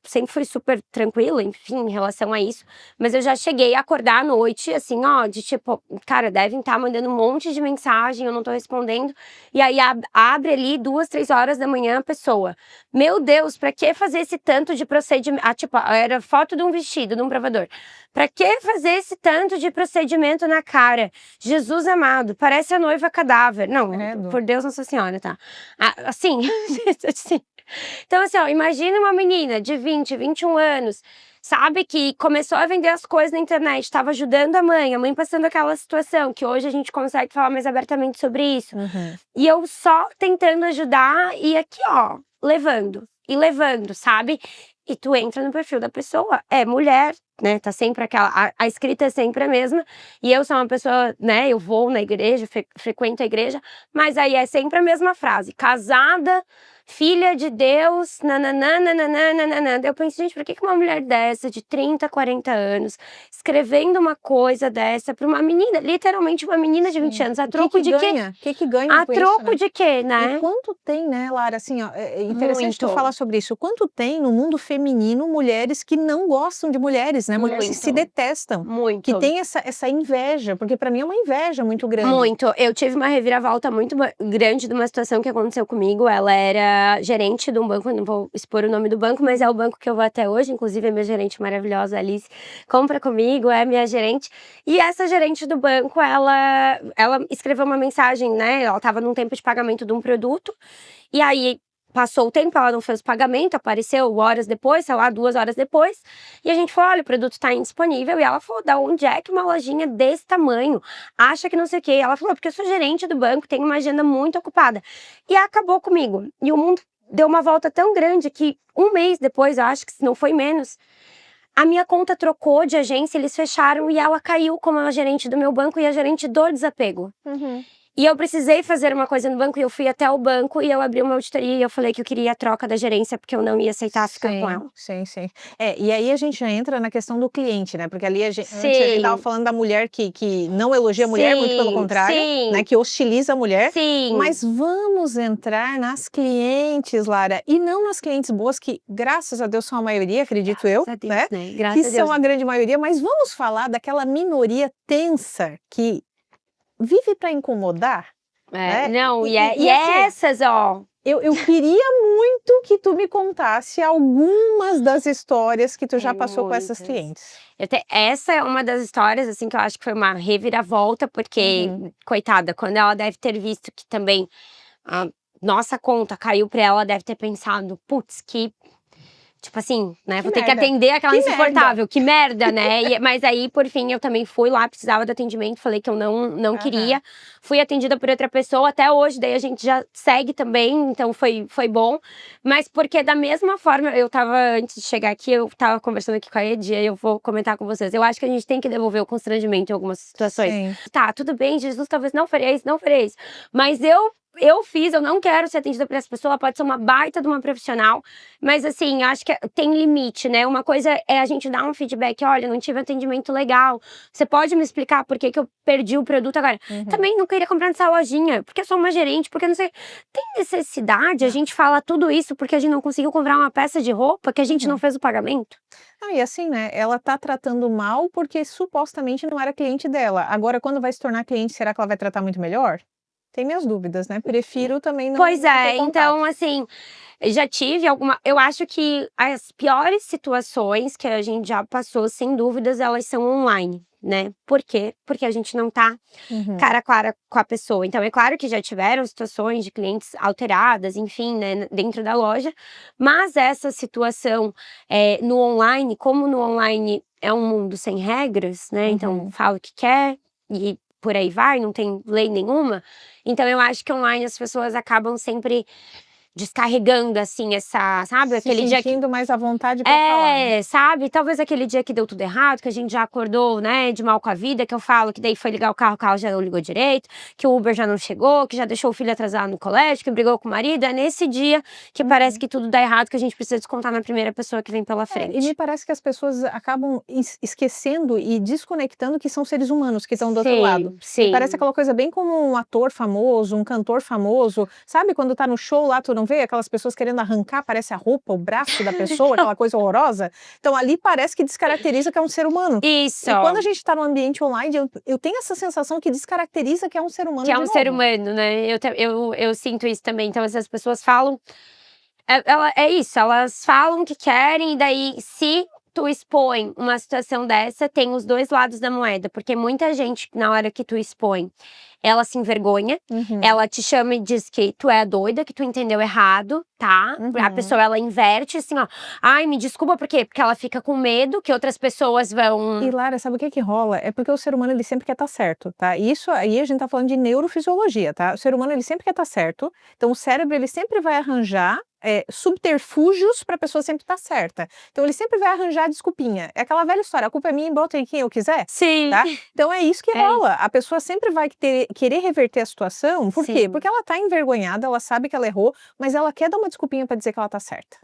sempre fui super tranquila, enfim, em relação a isso, mas eu já cheguei a acordar à noite, assim, ó, de tipo: "Cara, devem estar mandando um monte de mensagem, eu não tô respondendo". E aí abre ali 2, 3 horas da manhã a pessoa: "Meu Deus, pra que fazer esse tanto de procedimento", tipo, era foto de um vestido, de um provador. "Pra que fazer esse tanto de procedimento na cara? Jesus amado, parece a noiva cadáver". Não, Credo. por Deus Nossa Senhora, tá. Assim, assim Então, assim, ó, imagina uma menina de 20, 21 anos, sabe, que começou a vender as coisas na internet, estava ajudando a mãe passando aquela situação, que hoje a gente consegue falar mais abertamente sobre isso. Uhum. E eu só tentando ajudar e aqui, ó, levando e levando, sabe? E tu entra no perfil da pessoa, é mulher, né? Tá sempre aquela. A escrita é sempre a mesma. E eu sou uma pessoa, né? Eu vou na igreja, frequento a igreja, mas aí é sempre a mesma frase: casada, filha de Deus, nananã, nananã, nananã. Eu penso, gente, por que uma mulher dessa, de 30, 40 anos, escrevendo uma coisa dessa pra uma menina, literalmente uma menina de 20 Sim. anos, a O troco de quê? ganha? O que ganha A com isso, troco né? de quê, E né? quanto tem, né, Lara, assim, ó, é interessante tu Muito, falar sobre isso, quanto tem no mundo feminino mulheres que não gostam de mulheres, né, mulheres que se muito, detestam, que muito. tem essa inveja, porque pra mim é uma inveja muito grande. Muito. Eu tive uma reviravolta muito grande de uma situação que aconteceu comigo. Ela era gerente de um banco, eu não vou expor o nome do banco, mas é o banco que eu vou até hoje. Inclusive, a minha gerente maravilhosa, Alice, compra comigo, é minha gerente. E essa gerente do banco, ela escreveu uma mensagem, né? Ela estava num tempo de pagamento de um produto. E aí, passou o tempo, ela não fez o pagamento, apareceu horas depois, sei lá, 2 horas depois. E a gente falou, olha, o produto tá indisponível. E ela falou, da onde é que uma lojinha desse tamanho acha que não sei o quê? Ela falou, porque eu sou gerente do banco, tenho uma agenda muito ocupada. E acabou comigo. E o mundo deu uma volta tão grande que 1 mês depois, eu acho que se não foi menos, a minha conta trocou de agência, eles fecharam e ela caiu como a gerente do meu banco e a gerente do desapego. Uhum. E eu precisei fazer uma coisa no banco e eu fui até o banco e eu abri uma auditoria e eu falei que eu queria a troca da gerência porque eu não ia aceitar ficar com ela. Sim. E aí a gente já entra na questão do cliente, né, porque ali antes a gente estava Sim, falando da mulher que não elogia a mulher, muito pelo sim, contrário, né, sim, que hostiliza a mulher, sim. mas vamos entrar nas clientes, Lara, e não nas clientes boas que, graças a Deus, são a maioria, acredito eu, Graças a Deus, né, né? que Graças a são Deus. a grande maioria, mas vamos falar daquela minoria tensa que vive para incomodar, É, né, não, e e assim, é essas, ó. eu queria muito que tu me contasse algumas das histórias que tu já Tem passou com essas muitas. clientes. Essa é uma das histórias, assim, que eu acho que foi uma reviravolta, porque, Uhum. coitada, quando ela deve ter visto que também a nossa conta caiu pra ela, deve ter pensado, putz, que tipo assim, né, Que vou ter que merda, atender aquela que merda. insuportável, que merda, né. Mas aí, por fim, eu também fui lá, precisava do atendimento, falei que eu não Aham. queria. Fui atendida por outra pessoa, até hoje, daí a gente já segue também, então foi bom. Mas porque da mesma forma, eu estava antes de chegar aqui, eu estava conversando aqui com a Edi, e eu vou comentar com vocês. Eu acho que a gente tem que devolver o constrangimento em algumas situações. Sim. Tá, tudo bem, Jesus talvez não faria isso, não faria isso. Mas eu fiz, eu não quero ser atendida por essa pessoa, ela pode ser uma baita de uma profissional, mas assim, acho que tem limite, né? Uma coisa é a gente dar um feedback, olha, não tive atendimento legal, você pode me explicar por que que eu perdi o produto agora? Uhum. Também não queria comprar nessa lojinha, porque eu sou uma gerente, porque não sei. Tem necessidade a Não. gente falar tudo isso porque a gente não conseguiu comprar uma peça de roupa que a gente não Uhum. fez o pagamento? Não, e assim, né, ela tá tratando mal porque supostamente não era cliente dela. Agora quando vai se tornar cliente, será que ela vai tratar muito melhor? Tem minhas dúvidas, né, prefiro também Pois não ter é, contato. então assim, já tive alguma. Eu acho que as piores situações que a gente já passou, sem dúvidas, elas são online, né? Por quê? Porque a gente não tá Uhum. cara a cara com a pessoa. Então, é claro que já tiveram situações de clientes alteradas, enfim, né, dentro da loja, mas essa situação no online, como no online é um mundo sem regras, né? Então, Uhum. fala o que quer e por aí vai, não tem lei nenhuma. Então, eu acho que online as pessoas acabam sempre descarregando, assim, essa, sabe, Se aquele dia que sentindo mais à vontade para falar, né. sabe, talvez aquele dia que deu tudo errado, que a gente já acordou, né, de mal com a vida, que eu falo que daí foi ligar o carro já não ligou direito, que o Uber já não chegou, que já deixou o filho atrasado no colégio, que brigou com o marido, é nesse dia que parece Uhum. que tudo dá errado, que a gente precisa descontar na primeira pessoa que vem pela E me frente. parece que as pessoas acabam esquecendo e desconectando que são seres humanos que estão do outro lado. Sim, Me parece sim. aquela coisa bem como um ator famoso, um cantor famoso, sabe quando tá no show lá, tu não vê aquelas pessoas querendo arrancar, parece a roupa, o braço da pessoa, aquela coisa horrorosa? Então ali parece que descaracteriza que é um ser humano. E quando a Isso, gente tá no ambiente online, eu tenho essa sensação que descaracteriza que é um ser que humano é de um ser novo. humano, né, eu sinto isso também, então essas pessoas falam. É isso, elas falam o que querem e daí se tu expõe uma situação dessa, tem os 2 lados da moeda, porque muita gente na hora que tu expõe, ela se envergonha, ela te chama e diz que tu é doida, que tu entendeu errado, tá? A pessoa, ela inverte assim, ó. Ai, me desculpa, por quê? Porque ela fica com medo que outras pessoas vão… E Lara, sabe o que que rola? É porque o ser humano, ele sempre quer estar certo, tá? E isso aí a gente tá falando de neurofisiologia, tá? O ser humano, ele sempre quer estar certo, então o cérebro, ele sempre vai arranjar subterfúgios para a pessoa sempre estar certa. Então ele sempre vai arranjar desculpinha. É aquela velha história, a culpa é minha, bota em quem eu quiser. Sim. Tá? Então é isso que rola. A pessoa sempre vai querer reverter a situação. Por quê? Sim. Porque ela tá envergonhada, ela sabe que ela errou, mas ela quer dar uma desculpinha para dizer que ela tá certa.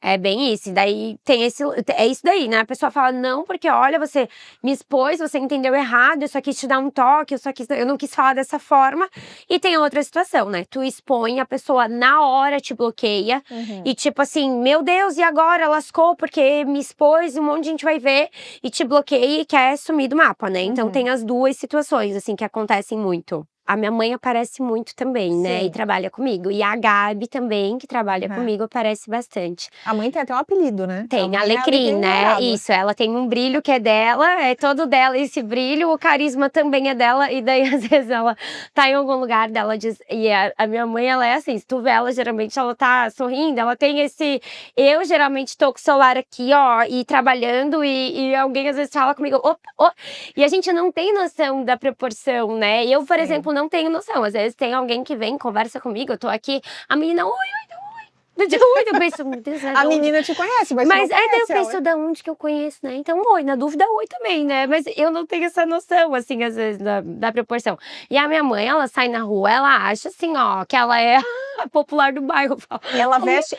É bem isso, e daí tem é isso daí, né? A pessoa fala, não, porque olha, você me expôs, você entendeu errado, eu só quis te dar um toque, eu não quis falar dessa forma. E tem outra situação, né? Tu expõe, a pessoa na hora te bloqueia, e tipo assim, meu Deus, e agora? Lascou porque me expôs, um monte de gente vai ver, e te bloqueia e quer sumir do mapa, né? Então tem as duas situações, assim, que acontecem muito. A minha mãe aparece muito também, né? E trabalha comigo. E a Gabi também, que trabalha comigo, aparece bastante. A mãe tem até um apelido, né? Tem, A mãe é Alecrim, né? dourado. Isso, ela tem um brilho que é dela, é todo dela esse brilho, o carisma também é dela, e daí às vezes ela tá em algum lugar dela diz. E a minha mãe, ela é assim, se tu vê ela, geralmente ela tá sorrindo, ela tem esse. Eu geralmente tô com o celular aqui, ó, e trabalhando, e alguém às vezes fala comigo, opa, e a gente não tem noção da proporção, né? Eu, por exemplo, não tenho noção. Às vezes tem alguém que vem, conversa comigo, eu tô aqui, a menina, oi. Eu penso, meu Deus, a menina te conhece, mas daí eu penso, penso, da onde que eu conheço, né? Então, oi, na dúvida, oi também, né? Mas eu não tenho essa noção, assim, às vezes, da proporção. E a minha mãe, ela sai na rua, ela acha assim, ó, que ela é a popular do bairro.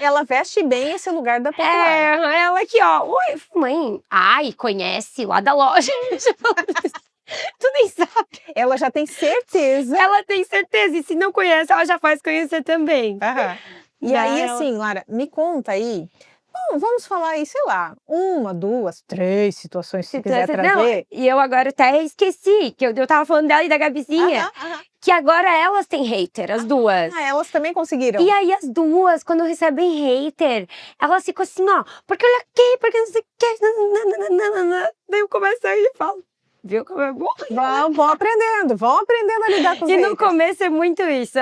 Ela veste bem esse lugar da popular. Ela aqui, ó, oi, mãe, ai, conhece lá da loja. Tu nem sabe. Ela já tem certeza. Ela tem certeza, e se não conhece, ela já faz conhecer também. E aí, assim, Lara, me conta aí. Bom, vamos falar aí, sei lá, 1, 2, 3 situações, se quiser trazer. Não, e eu agora até esqueci, que eu tava falando dela e da Gabizinha, que agora elas têm hater, as duas. Elas também conseguiram. E aí as duas, quando recebem hater, elas ficam assim, ó, porque olha aqui, porque não sei o que, daí eu começo a rir e falo, viu como é bom? Vão aprendendo a lidar com os E no haters. começo é muito isso.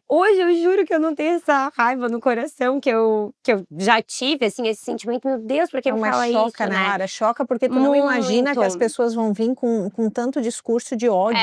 Hoje eu juro que eu não tenho essa raiva no coração que eu já tive, assim, esse sentimento, meu Deus, por que me fala isso, choca, né, Lara? Choca porque tu não imagina que as pessoas vão vir com tanto discurso de ódio,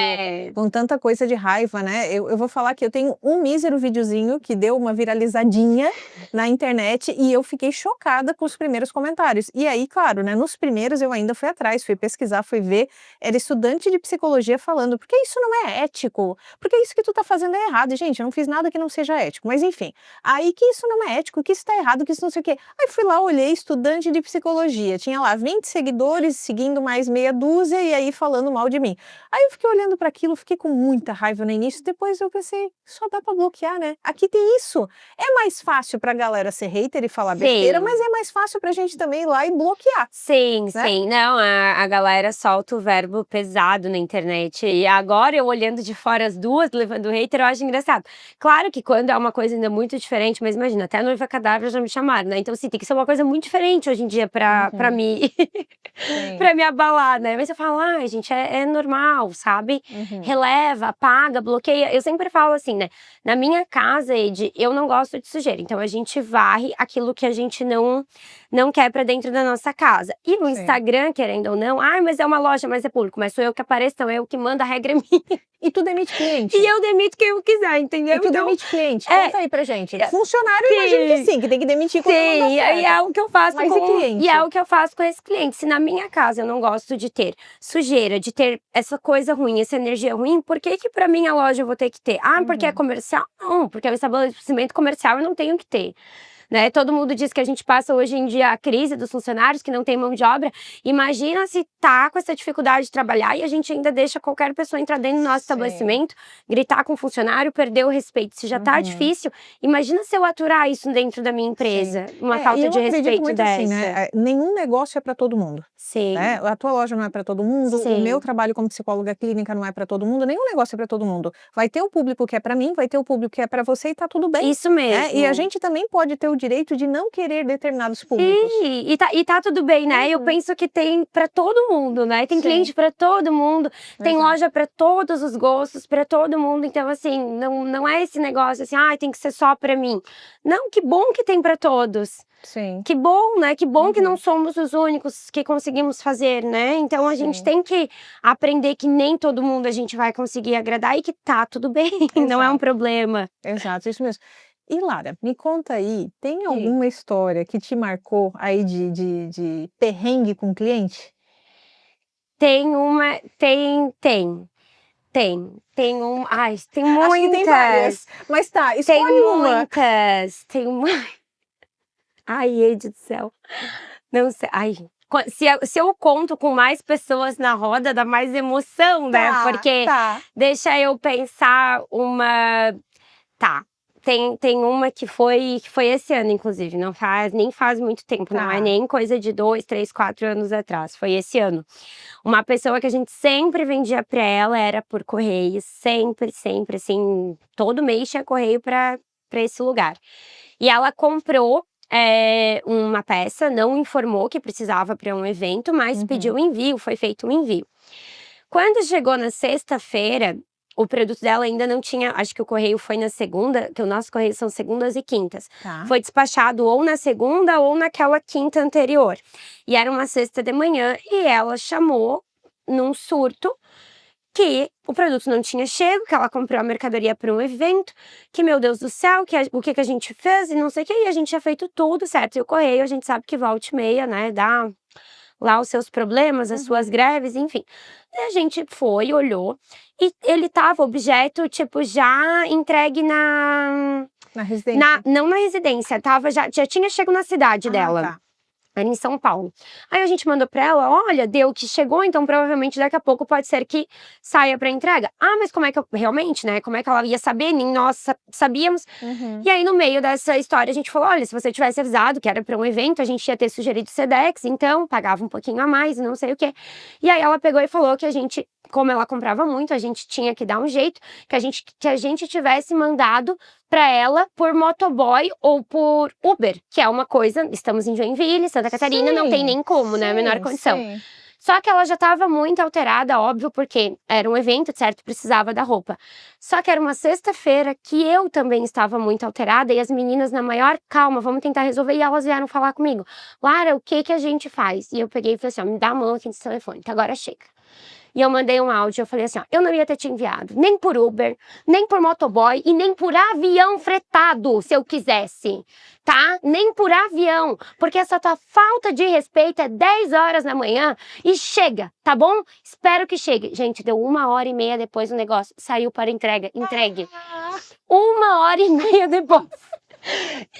com tanta coisa de raiva, né? Eu vou falar que eu tenho um mísero videozinho que deu uma viralizadinha na internet e eu fiquei chocada com os primeiros comentários. E aí, claro, né, nos primeiros eu ainda fui atrás, fui pesquisar, fui ver, era estudante de psicologia falando, porque isso não é ético, porque isso que tu tá fazendo é errado. E, gente, eu não fiz nada que não seja ético, mas enfim, aí que isso não é ético, que isso tá errado, que isso não sei o quê. Aí fui lá, olhei, estudante de psicologia, tinha lá 20 seguidores, seguindo mais meia dúzia e aí falando mal de mim. Aí eu fiquei olhando para aquilo, fiquei com muita raiva no início, depois eu pensei, só dá para bloquear, né? Aqui tem isso. É mais fácil pra galera ser hater e falar besteira, mas é mais fácil pra gente também ir lá e bloquear. Sim, né? sim. Não, a galera solta o verbo pesado na internet. E agora eu olhando de fora as duas, levando hater, eu acho engraçado. Claro que quando é uma coisa ainda muito diferente, mas imagina, até a noiva cadáver já me chamaram, né? Então, assim, tem que ser uma coisa muito diferente hoje em dia pra me pra me abalar, né? Mas eu falo, ai, gente, é normal, sabe? Releva, apaga, bloqueia. Eu sempre falo assim, né? Na minha casa, Ed, eu não gosto de sujeira. Então, a gente varre aquilo que a gente não quer pra dentro da nossa casa. E no Instagram, querendo ou não, mas é uma loja, mas é público. Mas sou eu que apareço, então eu que mando, a regra é minha. E tu demite cliente. E eu demito quem eu quiser, entendeu? E tu demite cliente. Conta aí pra gente. Funcionário, eu imagino que sim, que tem que demitir quando não dá certo. E é o que eu faço Mas e cliente? E é o que eu faço com esse cliente. Se na minha casa eu não gosto de ter sujeira, de ter essa coisa ruim, essa energia ruim, por que que pra minha loja eu vou ter que ter? Porque é comercial? Não, porque é um estabelecimento comercial eu não tenho que ter. Né? Todo mundo diz que a gente passa hoje em dia a crise dos funcionários, que não tem mão de obra. Imagina se tá com essa dificuldade de trabalhar e a gente ainda deixa qualquer pessoa entrar dentro do nosso estabelecimento, gritar com o funcionário, perder o respeito. Se já tá difícil, imagina se eu aturar isso dentro da minha empresa, uma falta de respeito muito dessa. assim, né? Nenhum negócio é para todo mundo. Sim. Né? A tua loja não é para todo mundo, o meu trabalho como psicóloga clínica não é para todo mundo, nenhum negócio é para todo mundo. Vai ter o público que é para mim, vai ter o público que é para você e tá tudo bem. Isso mesmo. E a gente também pode ter o direito de não querer determinados públicos. E tá tudo bem, né? Eu penso que tem pra todo mundo, né? Tem Sim. cliente pra todo mundo, tem Exato. loja pra todos os gostos, pra todo mundo. Então, assim, não é esse negócio assim, tem que ser só pra mim. Não, que bom que tem pra todos. Sim. Que bom, né? Que bom que não somos os únicos que conseguimos fazer, né? Então a gente Sim. tem que aprender que nem todo mundo a gente vai conseguir agradar e que tá tudo bem, não é um Exato. problema. Exato, isso mesmo. E Lara, me conta aí, tem alguma história que te marcou aí de perrengue com cliente? Tem uma, tem um, ai, tem Acho que tem várias, muitas, mas tá, tem escolhe uma. muitas, tem uma. Ai, Ede do céu, não sei, ai. Se eu conto com mais pessoas na roda, dá mais emoção, né? Porque Tá. deixa eu pensar uma. Tá. Tem uma que foi esse ano, inclusive. Nem faz muito tempo. Não é Tá. nem coisa de 2, 3, 4 anos atrás. Foi esse ano. Uma pessoa que a gente sempre vendia pra ela era por correio. Sempre, sempre, assim. Todo mês tinha correio pra esse lugar. E ela comprou uma peça, não informou que precisava para um evento, mas pediu envio, foi feito um envio. Quando chegou na sexta-feira, o produto dela ainda não tinha, acho que o correio foi na segunda, que o nosso correio são segundas e quintas. Tá. Foi despachado ou na segunda ou naquela quinta anterior. E era uma sexta de manhã e ela chamou num surto que o produto não tinha chego, que ela comprou a mercadoria para um evento, que meu Deus do céu, o que a gente fez e não sei o que, e a gente tinha feito tudo certo. E o correio, a gente sabe que volta e meia, né, dá lá os seus problemas, as suas greves, enfim. E a gente foi, olhou, e ele tava, objeto, tipo, já entregue Na residência. não na residência, tava, já tinha chego na cidade dela. Tá. Era em São Paulo. Aí a gente mandou pra ela, olha, deu que chegou, então provavelmente daqui a pouco pode ser que saia pra entrega. Mas como é que realmente, né? Como é que ela ia saber? Nem nós sabíamos. E aí no meio dessa história a gente falou, olha, se você tivesse avisado que era pra um evento, a gente ia ter sugerido Sedex, então pagava um pouquinho a mais e não sei o quê. E aí ela pegou e falou que a gente, como ela comprava muito, a gente tinha que dar um jeito, que a gente tivesse mandado para ela por motoboy ou por Uber, que é uma coisa, estamos em Joinville, Santa Catarina, não tem nem como, né, a menor condição. Sim. Só que ela já estava muito alterada, óbvio, porque era um evento, certo? Precisava da roupa. Só que era uma sexta-feira que eu também estava muito alterada e as meninas na maior calma, vamos tentar resolver. E elas vieram falar comigo, Lara, o que a gente faz? E eu peguei e falei assim, me dá a mão aqui nesse telefone, que agora chega. E eu mandei um áudio, eu falei assim, eu não ia ter te enviado, nem por Uber, nem por motoboy e nem por avião fretado, se eu quisesse, tá? Nem por avião, porque essa tua falta de respeito é 10 horas da manhã e chega, tá bom? Espero que chegue. Gente, deu 1h30 depois o negócio, saiu para entregue. 1h30 depois.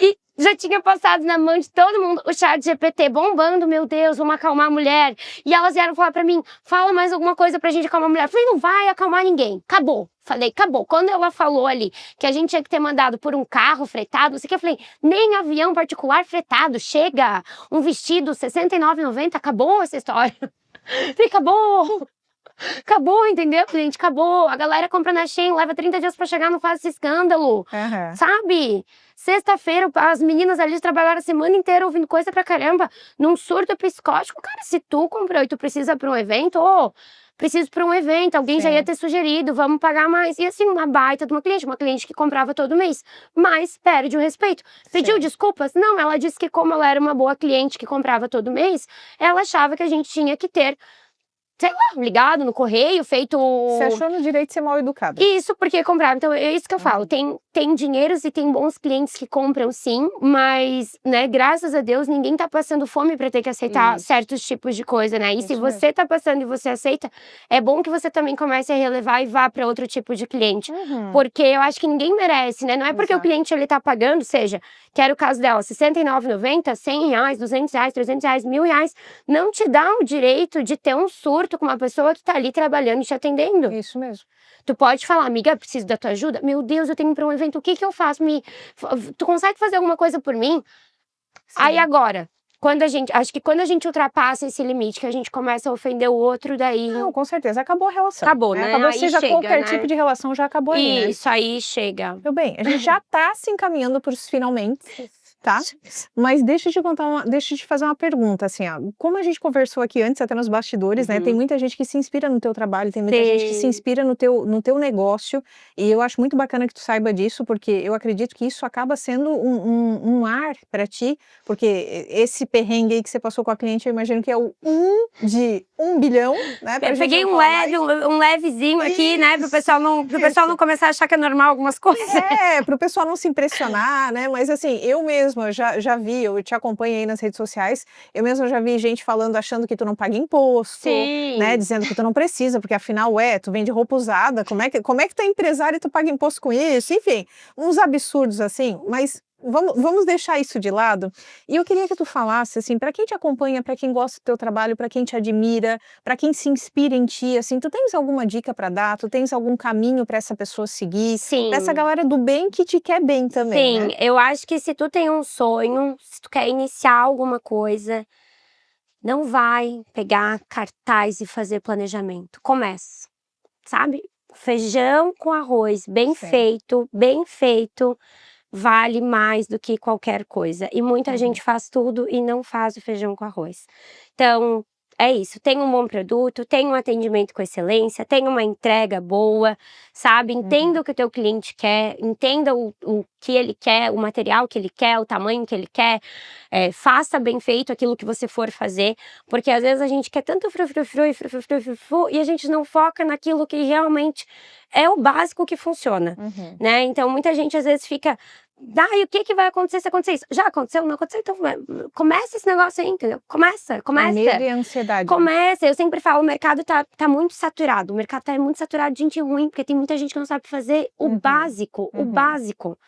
E já tinha passado na mão de todo mundo o chat GPT bombando, meu Deus, vamos acalmar a mulher. E elas vieram falar pra mim, fala mais alguma coisa pra gente acalmar a mulher. Eu falei, não vai acalmar ninguém, acabou. Falei, acabou. Quando ela falou ali que a gente tinha que ter mandado por um carro fretado, não sei o que, eu falei, nem avião particular fretado, chega. Um vestido, R$ 69,90, acabou essa história. Falei, acabou. Acabou, entendeu, gente? Acabou. A galera compra na Shein, leva 30 dias pra chegar, não faz esse escândalo. Sabe? Sexta-feira, as meninas ali trabalharam a semana inteira ouvindo coisa pra caramba, num surto psicótico. Cara, se tu comprou e tu precisa pra um evento, preciso pra um evento, alguém já ia ter sugerido, vamos pagar mais. E assim, uma baita de uma cliente que comprava todo mês, mas perde o respeito. Pediu desculpas? Não, ela disse que como ela era uma boa cliente que comprava todo mês, ela achava que a gente tinha que ter, sei lá, ligado no correio, feito... Você achou no direito de ser mal educada? Isso, porque comprava. Então, é isso que eu falo. Tem dinheiros e tem bons clientes que compram, sim. Mas, né, graças a Deus, ninguém tá passando fome pra ter que aceitar certos tipos de coisa, né? E se você tá passando e você aceita, é bom que você também comece a relevar e vá pra outro tipo de cliente. Porque eu acho que ninguém merece, né? Não é porque o cliente, ele tá pagando, seja, que era o caso dela, R$ 69,90, R$ 100, R$ 200, R$ 300, R$ 1.000, não te dá o direito de ter um surto com uma pessoa que tá ali trabalhando e te atendendo. Isso mesmo. Tu pode falar, amiga, preciso da tua ajuda? Meu Deus, eu tenho que ir pra um evento, o que eu faço? Tu consegue fazer alguma coisa por mim? Aí agora, acho que quando a gente ultrapassa esse limite, que a gente começa a ofender o outro, daí... Não, com certeza, acabou a relação. Acabou, né? Acabou, Aí seja chega, qualquer né? tipo de relação, já acabou aí, né? Isso aí chega. Meu bem, a gente já tá se encaminhando pros finalmente. tá? Mas deixa eu te fazer uma pergunta, assim, ó, como a gente conversou aqui antes, até nos bastidores, né, tem Uhum. muita gente que se inspira no teu trabalho, tem muita gente que se Sim. inspira no teu negócio, e eu acho muito bacana que tu saiba disso, porque eu acredito que isso acaba sendo um ar para ti, porque esse perrengue aí que você passou com a cliente, eu imagino que é o de 1 bilhão, né, pra Eu gente peguei não um falar leve, mais. um levezinho aqui, né, pro pessoal Isso. não começar a achar que é normal algumas coisas. É, para o pessoal não se impressionar, né, mas assim, eu mesma já vi, eu te acompanho aí nas redes sociais, eu mesma já vi gente falando, achando que tu não paga imposto, né, Sim. dizendo que tu não precisa, porque afinal, tu vende roupa usada, como é que tu é empresário e tu paga imposto com isso? Enfim, uns absurdos assim, mas vamos deixar isso de lado, e eu queria que tu falasse, assim, para quem te acompanha, para quem gosta do teu trabalho, para quem te admira, para quem se inspira em ti, assim, tu tens alguma dica para dar? Tu tens algum caminho para essa pessoa seguir? Para essa Sim. galera do bem que te quer bem também, Sim, né? eu acho que se tu tem um sonho, se tu quer iniciar alguma coisa, não vai pegar cartaz e fazer planejamento. Começa, sabe? Feijão com arroz, Sim. bem feito, vale mais do que qualquer coisa. E muita Uhum, gente faz tudo e não faz o feijão com arroz. Então, é isso. Tem um bom produto, tem um atendimento com excelência, tem uma entrega boa, sabe? uhum. Entenda o que o teu cliente quer, entenda o que ele quer, o material que ele quer, o tamanho que ele quer. Faça bem feito aquilo que você for fazer, porque às vezes a gente quer tanto frufru e frufru e a gente não foca naquilo que realmente é o básico que funciona, Uhum. né. Então muita gente às vezes fica: "Ai, o que que vai acontecer se acontecer isso?". Já aconteceu? Não aconteceu? Então começa esse negócio aí, entendeu? Começa, É medo começa. e ansiedade. Começa, eu sempre falo, o mercado tá muito saturado, o mercado tá muito saturado de gente ruim, porque tem muita gente que não sabe fazer Uhum, o uhum. básico,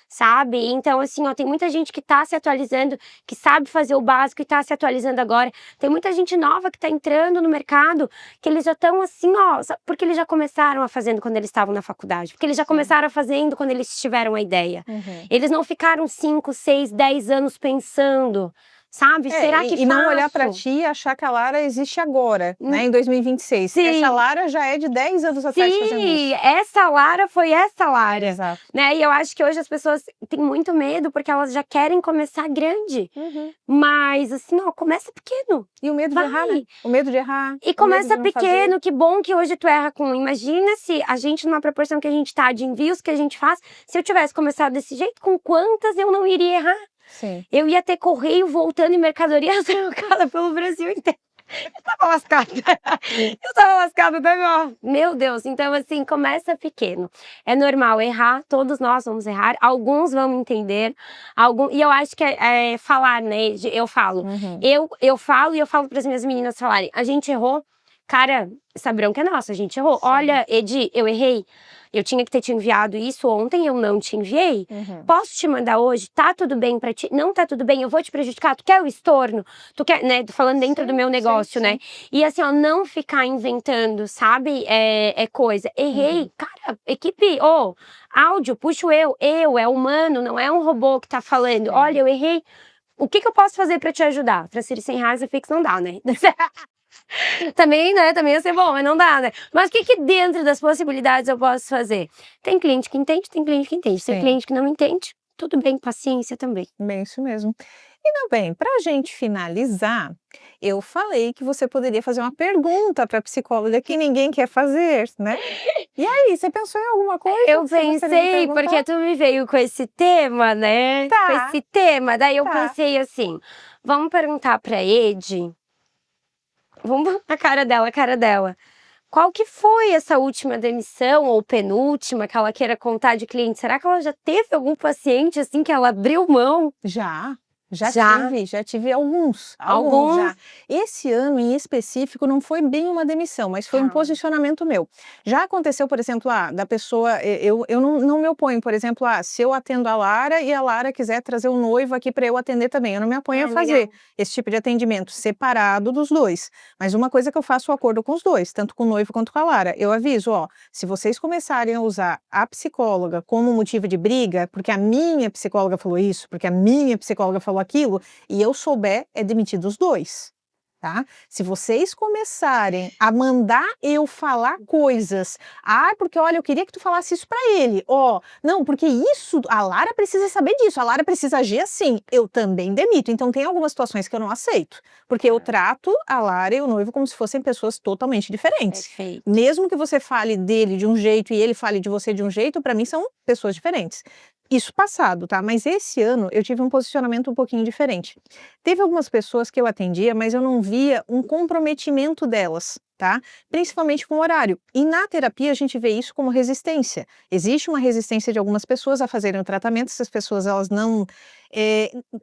sabe. Então assim, ó, tem muita gente que tá se atualizando, que sabe fazer o básico e tá se atualizando agora. Tem muita gente nova que tá entrando no mercado, que eles já estão assim, ó, porque eles já começaram a fazendo quando eles estavam na faculdade, porque eles já Sim. começaram a fazendo quando eles tiveram a ideia. Uhum. Eles não ficaram 5, 6, 10 anos pensando, sabe: É, "Será que e não olhar para faço?". ti e achar que a Lara existe agora, né, Hum, em 2026. Essa sim. Lara já é de 10 anos atrás fazendo Sim, isso. essa Lara foi essa Lara, Exato. né, e eu acho que hoje as pessoas têm muito medo, porque elas já querem começar grande, Uhum. mas assim, ó, começa pequeno, E o medo de errar, né? vai, O medo de errar, e o medo de começa não fazer. pequeno, que bom que hoje tu erra com imagina se a gente numa proporção que a gente tá, de envios que a gente faz, se eu tivesse começado desse jeito, com quantas eu não iria errar? Sim. Eu ia ter correio voltando e mercadoria trocada pelo Brasil inteiro. Estava lascada. Eu estava lascada até meu Deus, então assim, começa pequeno. É normal errar, todos nós vamos errar, alguns vão entender, e eu acho que é falar, né, eu falo. Uhum. Eu falo e eu falo para as minhas meninas falarem: "A gente errou, cara, essa bronca é nossa, a gente errou. Sim. Olha, Edi, eu errei, eu tinha que ter te enviado isso ontem, eu não te enviei. Uhum. Posso te mandar hoje? Tá tudo bem pra ti? Não tá tudo bem? Eu vou te prejudicar? Tu quer o estorno? Tu quer", né, tô falando dentro do Sim, meu sim, negócio, né. sim. E assim, ó, não ficar inventando, sabe, coisa. Uhum. Errei, cara, equipe, áudio, puxo eu, é humano, não é um robô que tá falando. Sim. "Olha, eu errei, o que que eu posso fazer pra te ajudar?". Transferir R$ 100 a Pix não dá, né. Também, né, também ia ser bom, mas não dá, né. Mas o que que dentro das possibilidades eu posso fazer? Tem cliente que entende, tem cliente que entende. Tem Sim. cliente que não entende, tudo bem, paciência também. Bem isso mesmo. E não, bem, para a gente finalizar, eu falei que você poderia fazer uma pergunta para a psicóloga que ninguém quer fazer, né? E aí, você pensou em alguma coisa Eu que você gostaria de pensei, perguntar? porque tu me veio com esse tema, né, com Tá, esse tema, daí eu tá. pensei assim: "Vamos perguntar pra Edi", vamos a cara dela, a cara dela. Qual que foi essa última demissão ou penúltima que ela queira contar de cliente? Será que ela já teve algum paciente, assim, que ela abriu mão? Já, Já? já tive alguns Algum? já. Esse ano em específico não foi bem uma demissão, mas foi um Tá. posicionamento meu. Já aconteceu, por exemplo, da pessoa, eu não me oponho, por exemplo, se eu atendo a Lara e a Lara quiser trazer o noivo aqui para eu atender também, eu não me oponho a Ah, legal. fazer esse tipo de atendimento separado dos dois. Mas uma coisa que eu faço o acordo com os dois, tanto com o noivo quanto com a Lara, eu aviso, ó, se vocês começarem a usar a psicóloga como motivo de briga, porque a minha psicóloga falou isso, porque a minha psicóloga falou aquilo, e eu souber, é demitir os dois. tá? Se vocês começarem a mandar eu falar coisas, porque olha, eu queria que tu falasse isso pra ele, não, porque isso, a Lara precisa saber disso, a Lara precisa agir assim, eu também demito. Então tem algumas situações que eu não aceito, porque eu trato a Lara e o noivo como se fossem pessoas totalmente diferentes. Perfeito. Mesmo que você fale dele de um jeito e ele fale de você de um jeito, pra mim são pessoas diferentes. Isso passado, tá? Mas esse ano eu tive um posicionamento um pouquinho diferente. Teve algumas pessoas que eu atendia, mas eu não via um comprometimento delas, tá? Principalmente com o horário. E na terapia a gente vê isso como resistência. Existe uma resistência de algumas pessoas a fazerem o tratamento, essas pessoas elas não.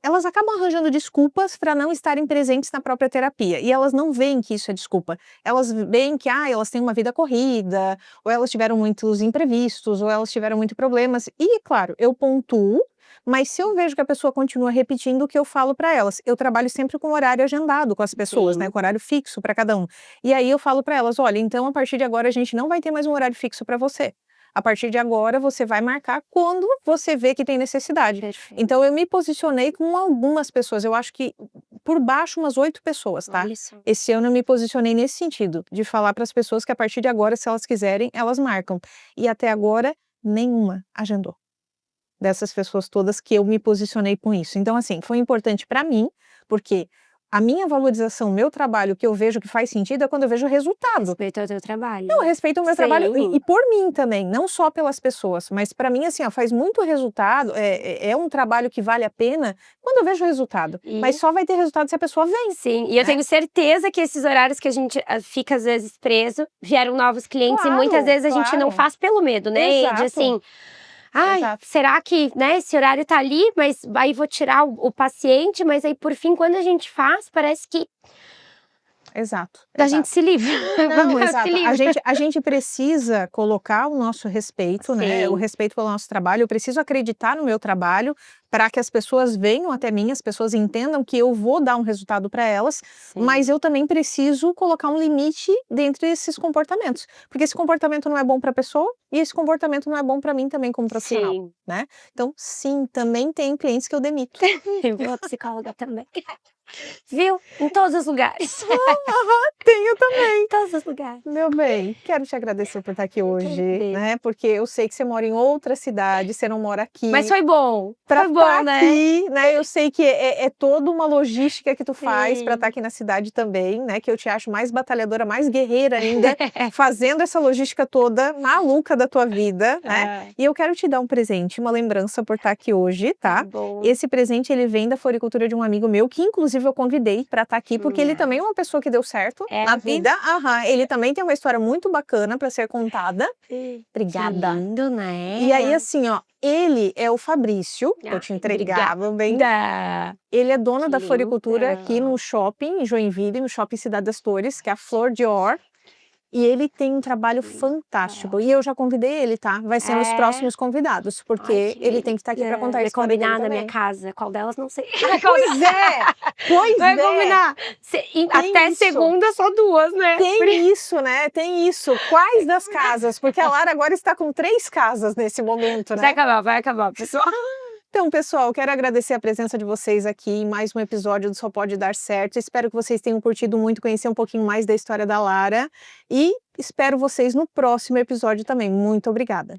Elas acabam arranjando desculpas para não estarem presentes na própria terapia. E elas não veem que isso é desculpa. Elas veem que elas têm uma vida corrida, ou elas tiveram muitos imprevistos, ou elas tiveram muitos problemas. E, claro, eu pontuo, mas se eu vejo que a pessoa continua repetindo o que eu falo para elas, eu trabalho sempre com horário agendado com as pessoas, Sim. né, com horário fixo para cada um. E aí eu falo para elas, olha, então a partir de agora a gente não vai ter mais um horário fixo para você. A partir de agora você vai marcar quando você vê que tem necessidade. Perfeito. Então eu me posicionei com algumas pessoas, eu acho que por baixo umas 8 pessoas, tá? Olha só. Esse ano eu me posicionei nesse sentido, de falar para as pessoas que a partir de agora, se elas quiserem, elas marcam. E até agora, nenhuma agendou. Dessas pessoas todas que eu me posicionei com isso. Então, assim, foi importante para mim, porque a minha valorização, o meu trabalho, que eu vejo que faz sentido é quando eu vejo o resultado. Respeito ao teu trabalho. Não, eu respeito o meu trabalho Sim. e por mim também, não só pelas pessoas, mas para mim, assim, faz muito resultado, é um trabalho que vale a pena quando eu vejo o resultado. Mas só vai ter resultado se a pessoa vem. Sim, e eu tenho certeza que esses horários que a gente fica às vezes preso, vieram novos clientes e muitas vezes a gente não faz pelo medo, né? Exato. De assim, Exato. será que, né, esse horário tá ali, mas aí vou tirar o paciente, mas aí por fim, quando a gente faz, parece que Exato. a gente se livra. Não, exato. Se livra. A gente precisa colocar o nosso respeito, né? Sim. O respeito pelo nosso trabalho. Eu preciso acreditar no meu trabalho para que as pessoas venham até mim, as pessoas entendam que eu vou dar um resultado para elas, Sim. mas eu também preciso colocar um limite dentro desses comportamentos, porque esse comportamento não é bom para a pessoa e esse comportamento não é bom para mim também como profissional, Sim. né? Então, sim, também tem clientes que eu demito. Eu vou psicóloga também. Viu? Em todos os lugares. Tenho também. Em todos os lugares. Meu bem, quero te agradecer por estar aqui hoje, agradeço. né? Porque eu sei que você mora em outra cidade, você não mora aqui. Mas foi bom. Pra Foi estar bom, né? aqui, né? Eu sei que é toda uma logística que tu faz para Sim. estar aqui na cidade também, né? Que eu te acho mais batalhadora, mais guerreira ainda, fazendo essa logística toda maluca da tua vida, né? E eu quero te dar um presente, uma lembrança por estar aqui hoje, tá? Bom. Esse presente ele vem da floricultura de um amigo meu, que inclusive eu convidei para estar aqui, porque ele também é uma pessoa que deu certo na vida. Ele também tem uma história muito bacana para ser contada. Obrigada. Que lindo, né? E aí, assim, ele é o Fabrício, que eu te entregava bem. Ele é dono da floricultura aqui no shopping, em Joinville, no shopping Cidade das Flores, que é a Flor Dior. E ele tem um trabalho fantástico. E eu já convidei ele, tá? Vai ser nos próximos convidados, porque ele tem que estar aqui para contar a história dele combinar na também. minha casa. Qual delas, não sei. Pois é! Vai combinar. Até isso. segunda, só 2, né? Tem isso, né? Tem isso. Quais das casas? Porque a Lara agora está com 3 casas nesse momento, né? Vai acabar, pessoal. Então, pessoal, quero agradecer a presença de vocês aqui em mais um episódio do Só Pode Dar Certo. Espero que vocês tenham curtido muito conhecer um pouquinho mais da história da Lara. E espero vocês no próximo episódio também. Muito obrigada.